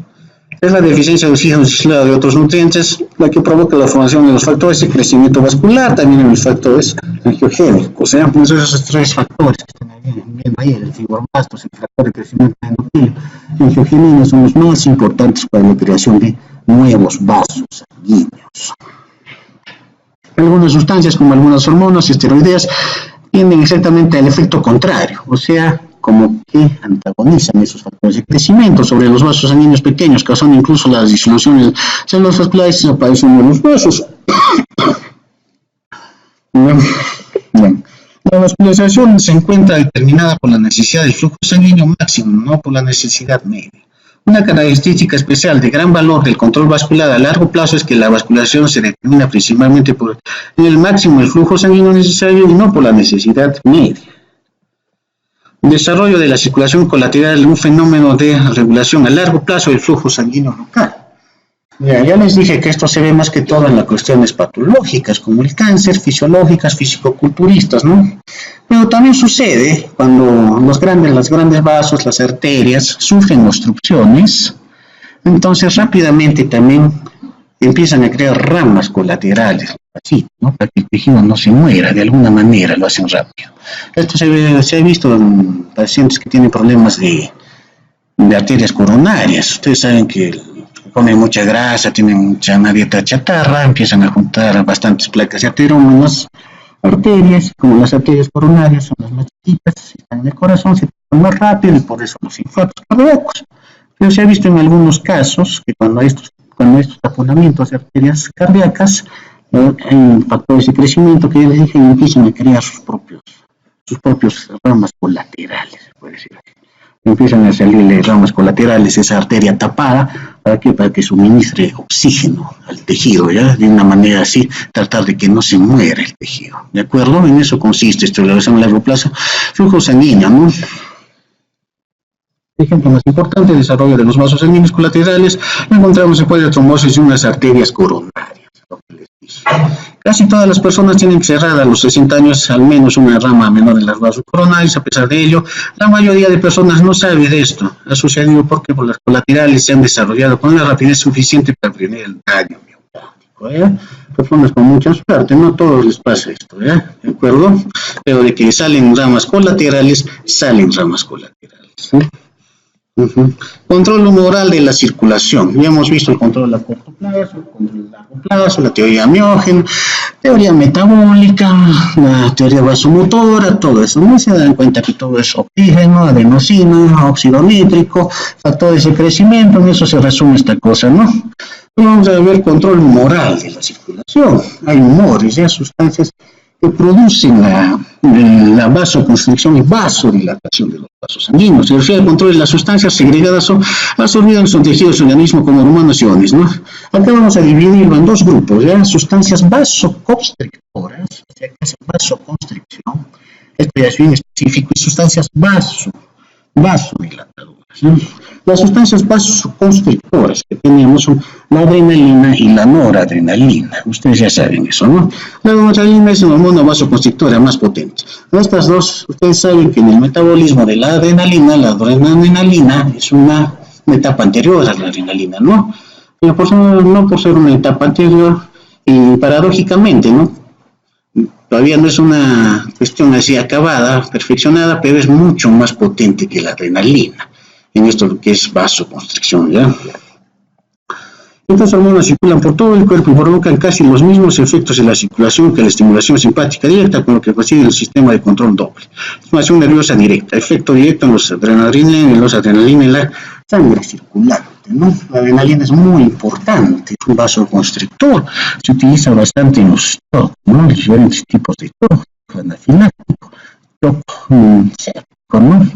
Es la deficiencia de oxígeno aislado de otros nutrientes la que provoca la formación de los factores de crecimiento vascular, también en los factores angiogénicos. O sea, pues esos 3 factores que están viendo ahí, el fibroblastos, el factor de crecimiento endotelial y la angiogenina son los más importantes para la creación de nuevos vasos sanguíneos. Algunas sustancias, como algunas hormonas y esteroideas, tienden exactamente al efecto contrario, o sea, como que antagonizan esos factores de crecimiento sobre los vasos sanguíneos pequeños, causando incluso las disoluciones de células vasculares y desaparición de los vasos. La vascularización se encuentra determinada por la necesidad del flujo sanguíneo máximo, no por la necesidad media. Una característica especial de gran valor del control vascular a largo plazo es que la vascularización se determina principalmente por el máximo del flujo sanguíneo necesario y no por la necesidad media. El desarrollo de la circulación colateral es un fenómeno de regulación a largo plazo del flujo sanguíneo local. Ya les dije que esto se ve más que todo en las cuestiones patológicas, como el cáncer, fisiológicas, fisicoculturistas, ¿no? Pero también sucede cuando los grandes vasos, las arterias, sufren obstrucciones, entonces rápidamente también empiezan a crear ramas colaterales, así, ¿no? Para que el tejido no se muera, de alguna manera lo hacen rápido. Esto se ha visto en pacientes que tienen problemas de arterias coronarias. Ustedes saben que comen mucha grasa, tienen una dieta chatarra, empiezan a juntar bastantes placas de aterógenas, arterias, como las arterias coronarias son las más chiquitas, están en el corazón, se tapan más rápido y por eso los infartos cardíacos. Pero se ha visto en algunos casos que cuando estos taponamientos de arterias cardíacas hay factores de crecimiento que les dije y empiezan a crear sus propios ramas colaterales, se puede decir así. Empiezan a salirle ramas colaterales, esa arteria tapada, ¿para qué? Para que suministre oxígeno al tejido, ¿ya? De una manera así, tratar de que no se muera el tejido, ¿de acuerdo? En eso consiste esterilización a largo plazo, flujo sanguíneo, ¿no? Ejemplo más importante, el desarrollo de los vasos sanguíneos colaterales, encontramos después de trombosis de unas arterias coronarias. Casi todas las personas tienen cerrada a los 60 años al menos una rama menor de las vasos coronarios. A pesar de ello, la mayoría de personas no sabe de esto. Ha sucedido porque las colaterales se han desarrollado con la rapidez suficiente para prevenir el daño miocárdico. Personas con mucha suerte, no a todos les pasa esto, ¿de acuerdo? Pero de que salen ramas colaterales, salen ramas colaterales. ¿Sí? Control humoral de la circulación. Ya hemos visto el control a corto plazo, el control a largo plazo, la teoría miógena, teoría metabólica, la teoría vasomotora, todo eso. No se dan cuenta que todo es oxígeno, adenosina, óxido nítrico, factores de crecimiento, en eso se resume esta cosa, ¿no? Vamos a ver control humoral de la circulación. Hay humores, sustancias que producen la vasoconstricción y vasodilatación de los vasos sanguíneos. Se refiere al control de las sustancias segregadas o absorbidas en sus tejidos del organismo como hormonas y iones, ¿no? Acá vamos a dividirlo en dos grupos, ¿ya? Sustancias vasoconstrictoras, o sea, que hacen vasoconstricción, esto ya es bien específico, y sustancias vasodilatadoras, ¿no? Las sustancias vasoconstrictoras que tenemos son la adrenalina y la noradrenalina. Ustedes ya saben eso, ¿no? La noradrenalina es una hormona vasoconstrictora más potente. Estas dos, ustedes saben que en el metabolismo de la adrenalina es una etapa anterior a la adrenalina, ¿no? Pero no por ser una etapa anterior, y paradójicamente, ¿no? Todavía no es una cuestión así acabada, perfeccionada, pero es mucho más potente que la adrenalina en esto que es vasoconstricción, ¿ya? Estas hormonas circulan por todo el cuerpo y provocan casi los mismos efectos en la circulación que la estimulación simpática directa, con lo que preside el sistema de control doble. Estimulación nerviosa directa, efecto directo en los adrenalina y la sangre circulante, ¿no? La adrenalina es muy importante, es un vasoconstrictor, se utiliza bastante en los TOC, ¿no? Los diferentes tipos de TOC, anafiláctico, TOC séptico, ¿no?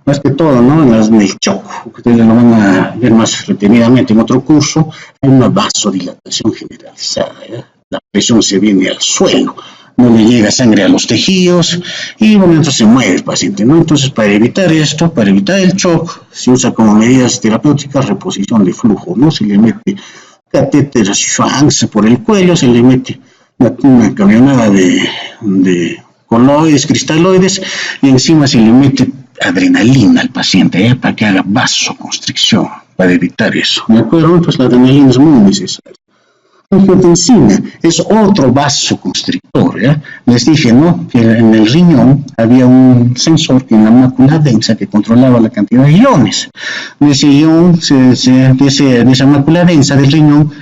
Más que todo, ¿no? En las del shock, ustedes lo van a ver más retenidamente en otro curso, hay una vasodilatación generalizada, ¿eh? La presión se viene al suelo, no le llega sangre a los tejidos y bueno, entonces se muere el paciente, ¿no? Entonces, para evitar esto, para evitar el shock, se usa como medidas terapéuticas reposición de flujo, ¿no? Se le mete catéter Schwanz por el cuello, se le mete una camionada de coloides, cristaloides, y encima se le mete adrenalina al paciente, para que haga vasoconstricción, para evitar eso, ¿de acuerdo? Entonces la adrenalina es muy necesaria. La angiotensina es otro vasoconstrictor, ¿ya? Les dije, ¿no? Que en el riñón había un sensor que en la mácula densa que controlaba la cantidad de iones. De ese ion, de esa mácula densa del riñón,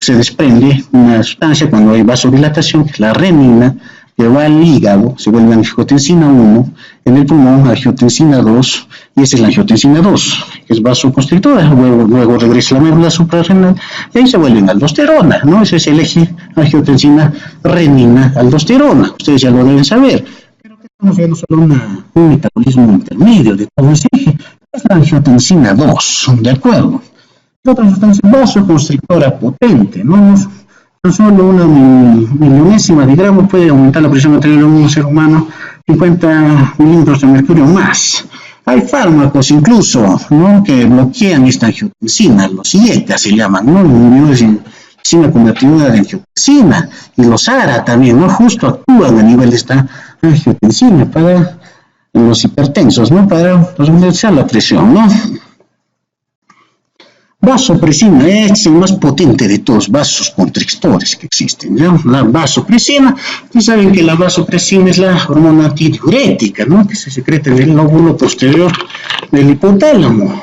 se desprende una sustancia cuando hay vasodilatación, que es la renina, que va al hígado, se vuelve angiotensina 1, en el pulmón angiotensina 2, y esa es la angiotensina 2, que es vasoconstrictora, luego regresa a la médula suprarrenal, y ahí se vuelven aldosterona, ¿no? Ese es el eje angiotensina, renina, aldosterona, ustedes ya lo deben saber, pero que estamos viendo solo un metabolismo intermedio de todo ese eje, es la angiotensina 2, ¿de acuerdo? Otra sustancia vasoconstrictora potente, ¿no? Solo una milionésima de gramo puede aumentar la presión arterial de un ser humano 50 milímetros de mercurio más. Hay fármacos incluso, ¿no? Que bloquean esta angiotensina, los IECA se llaman, ¿no? Inhibidores convertidora de angiotensina, y los ARA también, ¿no? Justo actúan a nivel de esta angiotensina para los hipertensos, ¿no? Para reducir la presión, ¿no? Vasopresina es el más potente de todos los vasos constrictores que existen, ¿ya? La vasopresina, ustedes saben que la vasopresina es la hormona antidiurética, ¿no? Que se secreta en el lóbulo posterior del hipotálamo.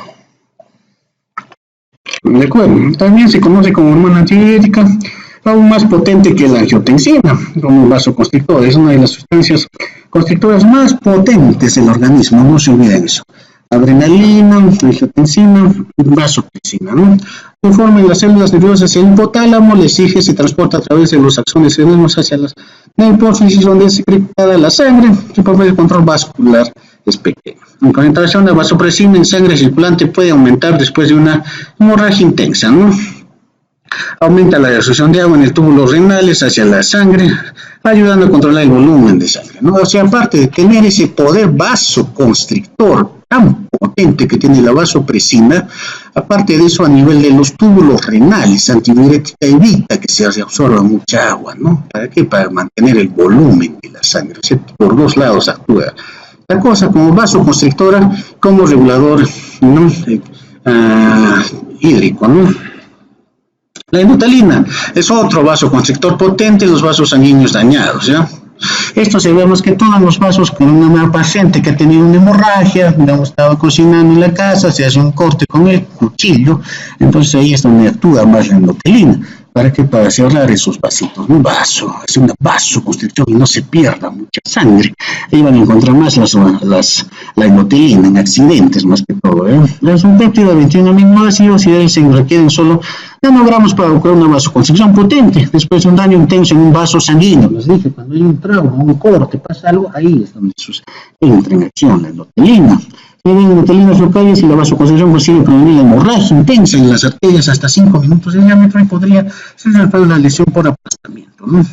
¿De acuerdo? También se conoce como hormona antidiurética, aún más potente que la angiotensina, como vasoconstrictor. Es una de las sustancias constrictoras más potentes del organismo, no se olviden eso. Adrenalina, angiotensina, vasopresina, ¿no? Se forman las células nerviosas en el hipotálamo, la exige, se transporta a través de los axones cerebrales hacia las hipófisis, donde es secretada la sangre. Su papel de control vascular es pequeño. La concentración de vasopresina en sangre circulante puede aumentar después de una hemorragia intensa, ¿no? Aumenta la absorción de agua en el túbulo renales hacia la sangre, ayudando a controlar el volumen de sangre, ¿no? O sea, aparte de tener ese poder vasoconstrictor tan potente que tiene la vasopresina, aparte de eso, a nivel de los túbulos renales, antidiurética evita que se absorba mucha agua, ¿no? ¿Para qué? Para mantener el volumen de la sangre, o sea, por dos lados actúa. La cosa como vasoconstrictora, como regulador, ¿no? Hídrico, ¿no? La endotelina es otro vasoconstrictor potente en los vasos sanguíneos dañados, ¿ya? Esto se ve más que todo en los vasos con una paciente que ha tenido una hemorragia, digamos, estaba cocinando en la casa, se hace un corte con el cuchillo, entonces ahí es donde actúa más la endotelina. ¿Para qué? Para cerrar esos vasitos, un vaso, hace una vasoconstricción y no se pierda mucha sangre. Ahí van a encontrar más la endotelina en accidentes más que todo, ¿eh? Es un péptido de 21 aminoácidos y de ahí se requieren solo nanogramos para ocurrir una vasoconstricción potente después de un daño intenso en un vaso sanguíneo. Les dije, cuando hay un trauma, un corte, pasa algo, ahí es donde entra en acción la endotelina. Tienen endotelina locales y la vasoconstricción posible prevenir la hemorragia intensa en las arterias hasta 5 minutos de diámetro y podría ser una lesión por aplastamiento, ¿no?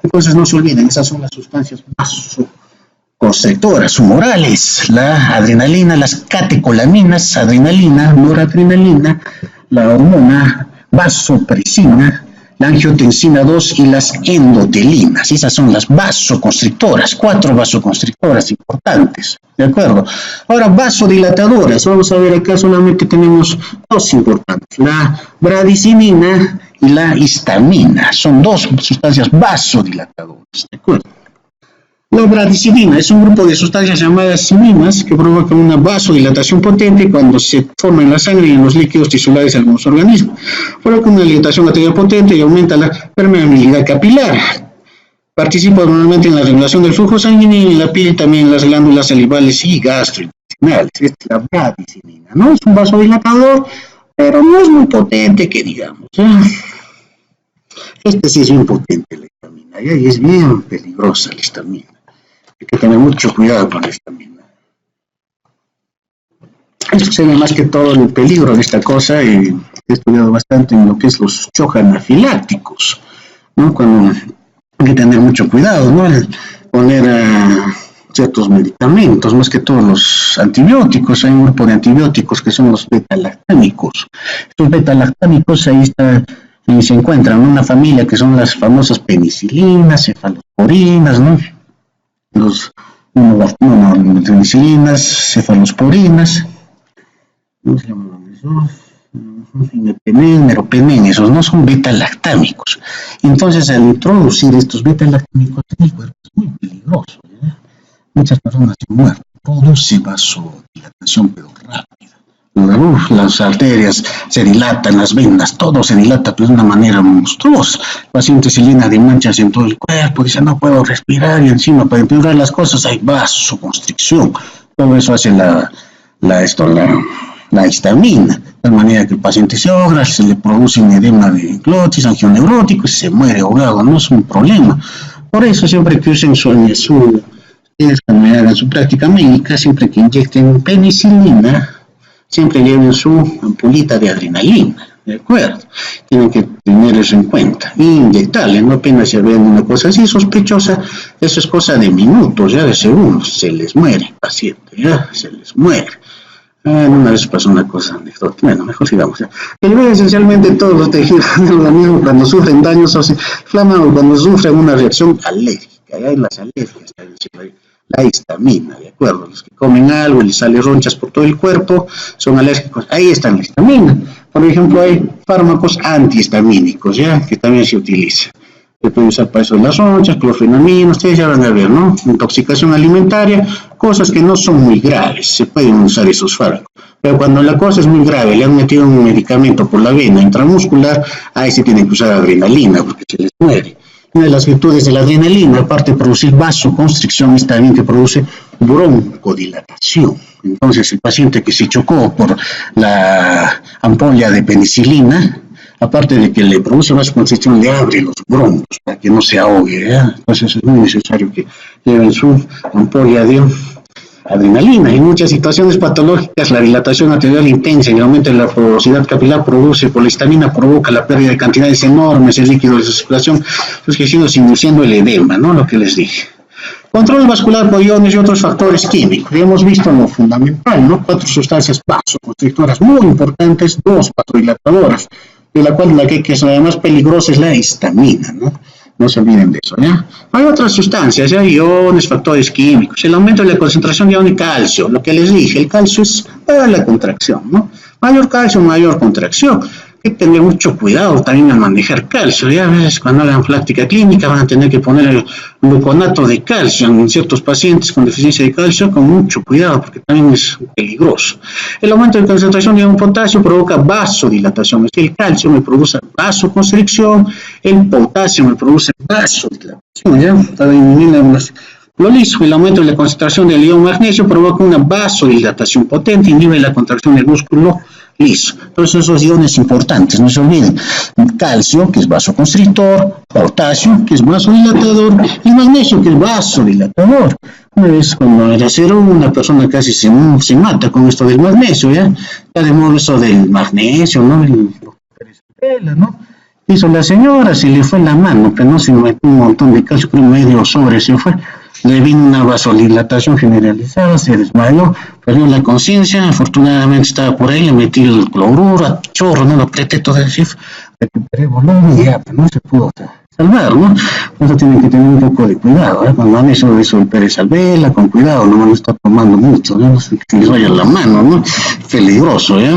Entonces no se olviden, esas son las sustancias vasoconstrictoras humorales, la adrenalina, las catecolaminas, adrenalina, noradrenalina, la hormona vasopresina, la angiotensina 2 y las endotelinas. Esas son las vasoconstrictoras, 4 vasoconstrictoras importantes, ¿de acuerdo? Ahora, vasodilatadoras, vamos a ver acá solamente tenemos 2 importantes, la bradicinina y la histamina, son 2 sustancias vasodilatadoras, ¿de acuerdo? La bradicinina es un grupo de sustancias llamadas ciminas que provocan una vasodilatación potente cuando se forma en la sangre y en los líquidos tisulares de algunos organismos. Provoca una dilatación arterial potente y aumenta la permeabilidad capilar. Participa normalmente en la regulación del flujo sanguíneo y en la piel y también en las glándulas salivales y gastrointestinales. Esta es la bradicinina, ¿no? Es un vasodilatador, pero no es muy potente que digamos, ¿eh? Este sí es bien potente, la histamina, y es bien peligrosa la histamina. Hay que tener mucho cuidado con la histamina. Esto se ve más que todo el peligro de esta cosa, y he estudiado bastante en lo que es los shock anafilácticos, ¿no? Cuando hay que tener mucho cuidado, ¿no? El poner ciertos medicamentos, más que todos los antibióticos. Hay un grupo de antibióticos que son los beta-lactámicos. Estos beta-lactámicos ahí está, y se encuentran en una familia que son las famosas penicilinas, cefalosporinas, ¿no? Los penicilinas, cefalosporinas, ¿cómo se llaman esos? Meropenem, esos no son beta-lactámicos. Entonces, al introducir estos beta-lactámicos en el cuerpo es muy peligroso, ¿eh? Muchas personas se mueren, produce vasodilatación, pero rápida. Las arterias se dilatan, las venas, todo se dilata de una manera monstruosa. El paciente se llena de manchas en todo el cuerpo, dice no puedo respirar, y encima para empeorar las cosas hay vasoconstricción. Todo eso hace la histamina, de tal manera que el paciente se ahoga, se le produce un edema de glotis, angioneurótico y se muere ahogado, no es un problema. Por eso siempre que usen cuando hagan su práctica médica, siempre que inyecten penicilina, siempre lleven su ampulita de adrenalina, ¿de acuerdo? Tienen que tener eso en cuenta. Y inyectarle, no apenas se vean una cosa así sospechosa, eso es cosa de minutos, ya de segundos, se les muere el paciente, ya, se les muere. Una vez pasó una cosa anecdótica, bueno, mejor sigamos. El esencialmente todos los tejidos del organismo cuando sufren daños o se inflaman o cuando sufren una reacción alérgica, hay las alergias, la histamina, ¿de acuerdo? Los que comen algo y les salen ronchas por todo el cuerpo son alérgicos, ahí está la histamina. Por ejemplo, hay fármacos antihistamínicos, ¿ya? Que también se utilizan. Se puede usar para eso las ronchas, clorfenamina, ustedes ya van a ver, ¿no? Intoxicación alimentaria, cosas que no son muy graves, se pueden usar esos fármacos. Pero cuando la cosa es muy grave, le han metido un medicamento por la vena intramuscular, ahí se tiene que usar adrenalina porque se les muere. Una de las virtudes de la adrenalina, aparte de producir vasoconstricción, es también que produce broncodilatación. Entonces, el paciente que se chocó por la ampolla de penicilina, aparte de que le produce vasoconstricción, le abre los broncos para que no se ahogue, ¿eh? Entonces, es muy necesario que lleven su ampolla de adrenalina. En muchas situaciones patológicas, la dilatación arterial intensa y el aumento de la porosidad capilar produce, por la histamina, provoca la pérdida de cantidades enormes de líquido de circulación, induciendo el edema, ¿no? Lo que les dije. Control vascular por iones y otros factores químicos. Ya hemos visto lo fundamental, ¿no? 4 sustancias vasoconstrictoras muy importantes, 2 vasodilatadoras, de la cual la que es la más peligrosa es la histamina, ¿no? No se olviden de eso, ¿ya? Hay otras sustancias, ¿ya? Iones, factores químicos, el aumento de la concentración de ion y calcio, lo que les dije, el calcio es para la contracción, ¿no? Mayor calcio, mayor contracción. Hay que tener mucho cuidado también al manejar calcio, ¿ya? A veces cuando hagan práctica clínica van a tener que poner el gluconato de calcio en ciertos pacientes con deficiencia de calcio, con mucho cuidado, porque también es peligroso. El aumento de concentración de ion potasio provoca vasodilatación, es decir, el calcio me produce vasoconstricción, el potasio me produce vasodilatación, ¿ya? Lo liso, el aumento de la concentración del ion magnesio provoca una vasodilatación potente, inhibe la contracción del músculo liso. Entonces esos iones importantes, no se olviden. Calcio, que es vasoconstrictor, potasio, que es vasodilatador, y magnesio, que es vasodilatador. Una vez cuando era cero, una persona casi se mata con esto del magnesio, ¿ya? Ya de modo eso del magnesio, ¿no? ¿no? Hizo la señora, se le fue la mano, pero no se metió un montón de calcio, pero medio sobre se fue. Le vino una vasodilatación generalizada, se desmayó, perdió la conciencia, afortunadamente estaba por ahí, le metí el cloruro a chorro, no lo apreté todo el chif, recuperé volumen y ya, pero no se pudo salvar, ¿no? Por eso tienen que tener un poco de cuidado, ¿eh? Cuando han hecho eso el Pérez Alvela, con cuidado, no van a estar tomando mucho, ¿no? No se les vaya la mano, ¿no? Peligroso, ¿eh?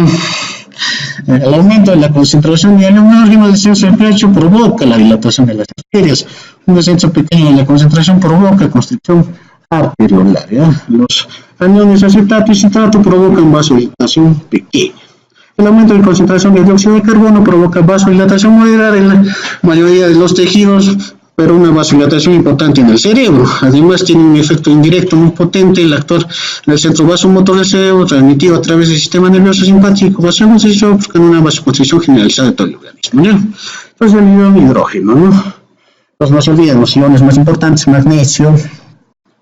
El aumento de la concentración de un descenso del pH provoca la dilatación de las arterias. Un descenso pequeño de la concentración provoca constricción arteriolar, ¿ya? Los aniones acetato y citrato provocan vasodilatación pequeña. El aumento de concentración de dióxido de carbono provoca vasodilatación moderada en la mayoría de los tejidos, pero una vasodilatación importante en el cerebro. Además tiene un efecto indirecto muy potente el actor del centro vasomotor del cerebro, transmitido a través del sistema nervioso simpático, vasoconstricción, buscando una vasoconstricción generalizada de todo el organismo, ¿ya? Entonces el ion hidrógeno, ¿no? Entonces no se olviden los iones más importantes, magnesio,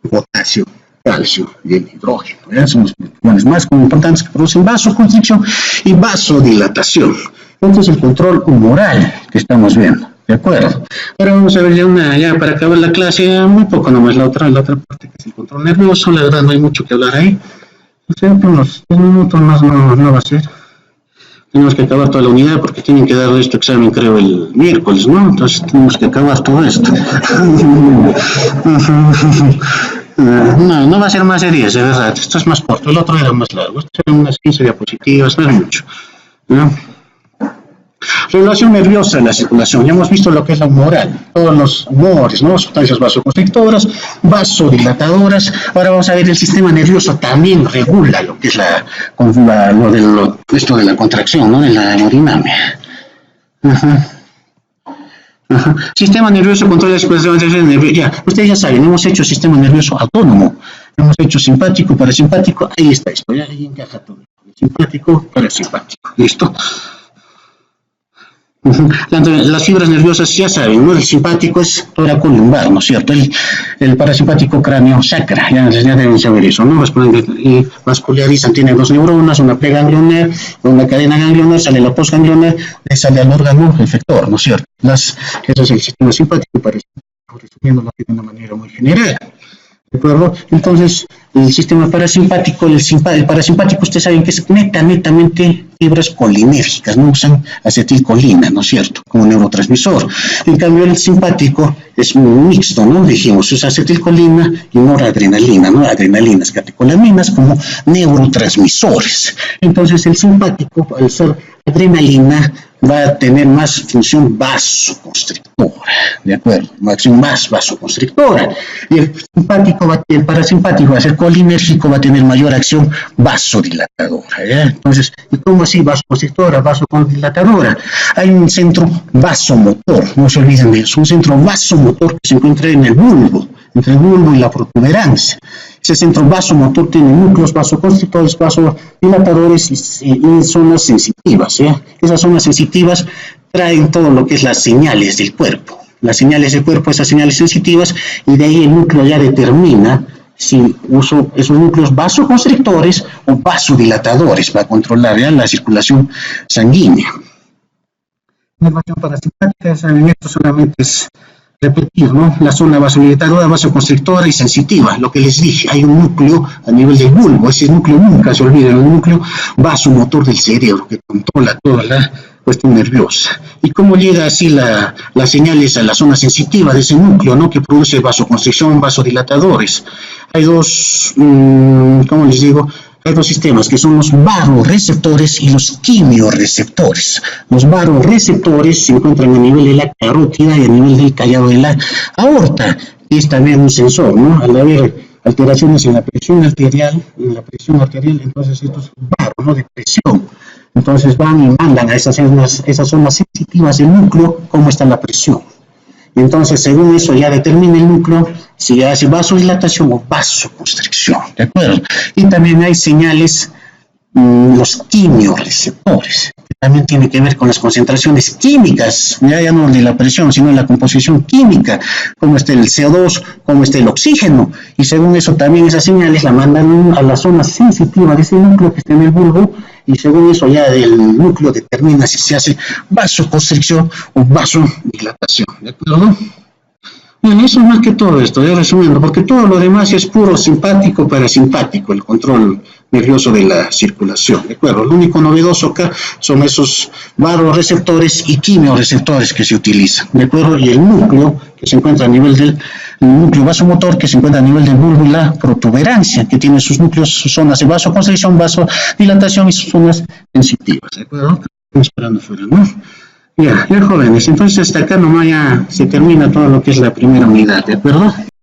potasio, calcio y el hidrógeno, ¿ya? Son los iones más importantes que producen vasoconstricción y vasodilatación. Este es el control humoral que estamos viendo. ¿De acuerdo? Ahora vamos a ver ya para acabar la clase, muy poco nomás la otra parte que es el control nervioso, la verdad no hay mucho que hablar ahí. O sea, por unos 10 minutos más no va a ser. Tenemos que acabar toda la unidad porque tienen que dar este examen creo el miércoles, ¿no? Entonces tenemos que acabar todo esto. No va a ser más de 10, de verdad. Esto es más corto, el otro era más largo. Esto eran unas 15 diapositivas, no es mucho, ¿no? Regulación nerviosa de la circulación. Ya hemos visto lo que es la humoral, todos los humores, ¿no? Sustancias vasoconstrictoras, vasodilatadoras. Ahora vamos a ver el sistema nervioso también regula lo que es esto de la contracción, ¿no? De la hemodinamia. Sistema nervioso controla la circulación nerviosa. Ya, ustedes ya saben, hemos hecho sistema nervioso autónomo, hemos hecho simpático, parasimpático, ahí está esto, ya ahí encaja todo. Simpático, parasimpático, ¿listo? Las fibras nerviosas ya saben, ¿no? El simpático es tóraco lumbar, ¿no es cierto? El parasimpático cráneo sacra, ya deben saber eso, ¿no? Y vascularizan, tiene 2 neuronas, una preganglionar, una cadena ganglionar, sale la postganglionar, le sale al órgano efector, ¿no es cierto? Ese es el sistema simpático, resumiéndolo de una manera muy general. ¿De acuerdo? Entonces, el sistema parasimpático, el parasimpático, ustedes saben que es netamente fibras colinérgicas, no usan acetilcolina, ¿no es cierto? Como neurotransmisor. En cambio, el simpático es muy mixto, ¿no? Dijimos, usa acetilcolina y noradrenalina, ¿no? Adrenalinas, catecolaminas como neurotransmisores. Entonces, el simpático, al ser adrenalina va a tener más función vasoconstrictora, ¿de acuerdo? Acción más vasoconstrictora. Y el parasimpático va a ser colinérgico, va a tener mayor acción vasodilatadora, ¿ya? Entonces, ¿cómo así vasoconstrictora, vasodilatadora? Hay un centro vasomotor, no se olviden de eso, un centro vasomotor que se encuentra en el bulbo, entre el bulbo y la protuberancia. Ese centro vasomotor tiene núcleos vasoconstrictores, vasodilatadores y zonas sensitivas, ¿ya? Esas zonas sensitivas traen todo lo que es las señales del cuerpo. Las señales del cuerpo, esas señales sensitivas, y de ahí el núcleo ya determina si uso esos núcleos vasoconstrictores o vasodilatadores para controlar, ¿ya?, la circulación sanguínea. Inervación parasimpática, saben, esto solamente es repetir, ¿no? La zona vasodilatadora, vasoconstrictora y sensitiva. Lo que les dije, hay un núcleo a nivel del bulbo. Ese núcleo nunca se olvida, el núcleo vasomotor del cerebro que controla toda la cuestión nerviosa. ¿Y cómo llega así las señales a la zona sensitiva de ese núcleo, ¿no?, que produce vasoconstricción, vasodilatadores? Hay dos, ¿cómo les digo? Hay dos sistemas, que son los baroreceptores y los quimioreceptores. Los baroreceptores se encuentran a nivel de la carótida y a nivel del callado de la aorta, que es también un sensor, ¿no? Al haber alteraciones en la presión arterial, entonces estos baros, ¿no?, de presión, entonces van y mandan a esas zonas sensitivas del núcleo cómo está la presión. Entonces, según eso, ya determina el núcleo si hace vasodilatación o vasoconstricción, ¿de acuerdo? Y también hay señales, los quimioreceptores, que también tiene que ver con las concentraciones químicas, ya no de la presión, sino de la composición química, cómo está el CO2, cómo está el oxígeno, y según eso también esas señales la mandan a la zona sensitiva de ese núcleo que está en el bulbo, y según eso ya el núcleo determina si se hace vasoconstricción o vasodilatación, ¿de acuerdo? Bueno, eso es más que todo esto, resumiendo, porque todo lo demás es puro simpático, parasimpático, el control nervioso de la circulación, ¿de acuerdo? Lo único novedoso acá son esos baroreceptores y quimioreceptores que se utilizan, ¿de acuerdo? Y el núcleo que se encuentra a nivel del núcleo vasomotor, que se encuentra a nivel del bulbo y la protuberancia, que tiene sus núcleos, sus zonas de vasoconstricción, vasodilatación y sus zonas sensitivas, ¿de acuerdo? Estamos esperando afuera, ¿no? Ya, jóvenes, entonces hasta acá nomás ya se termina todo lo que es la primera unidad, ¿de acuerdo?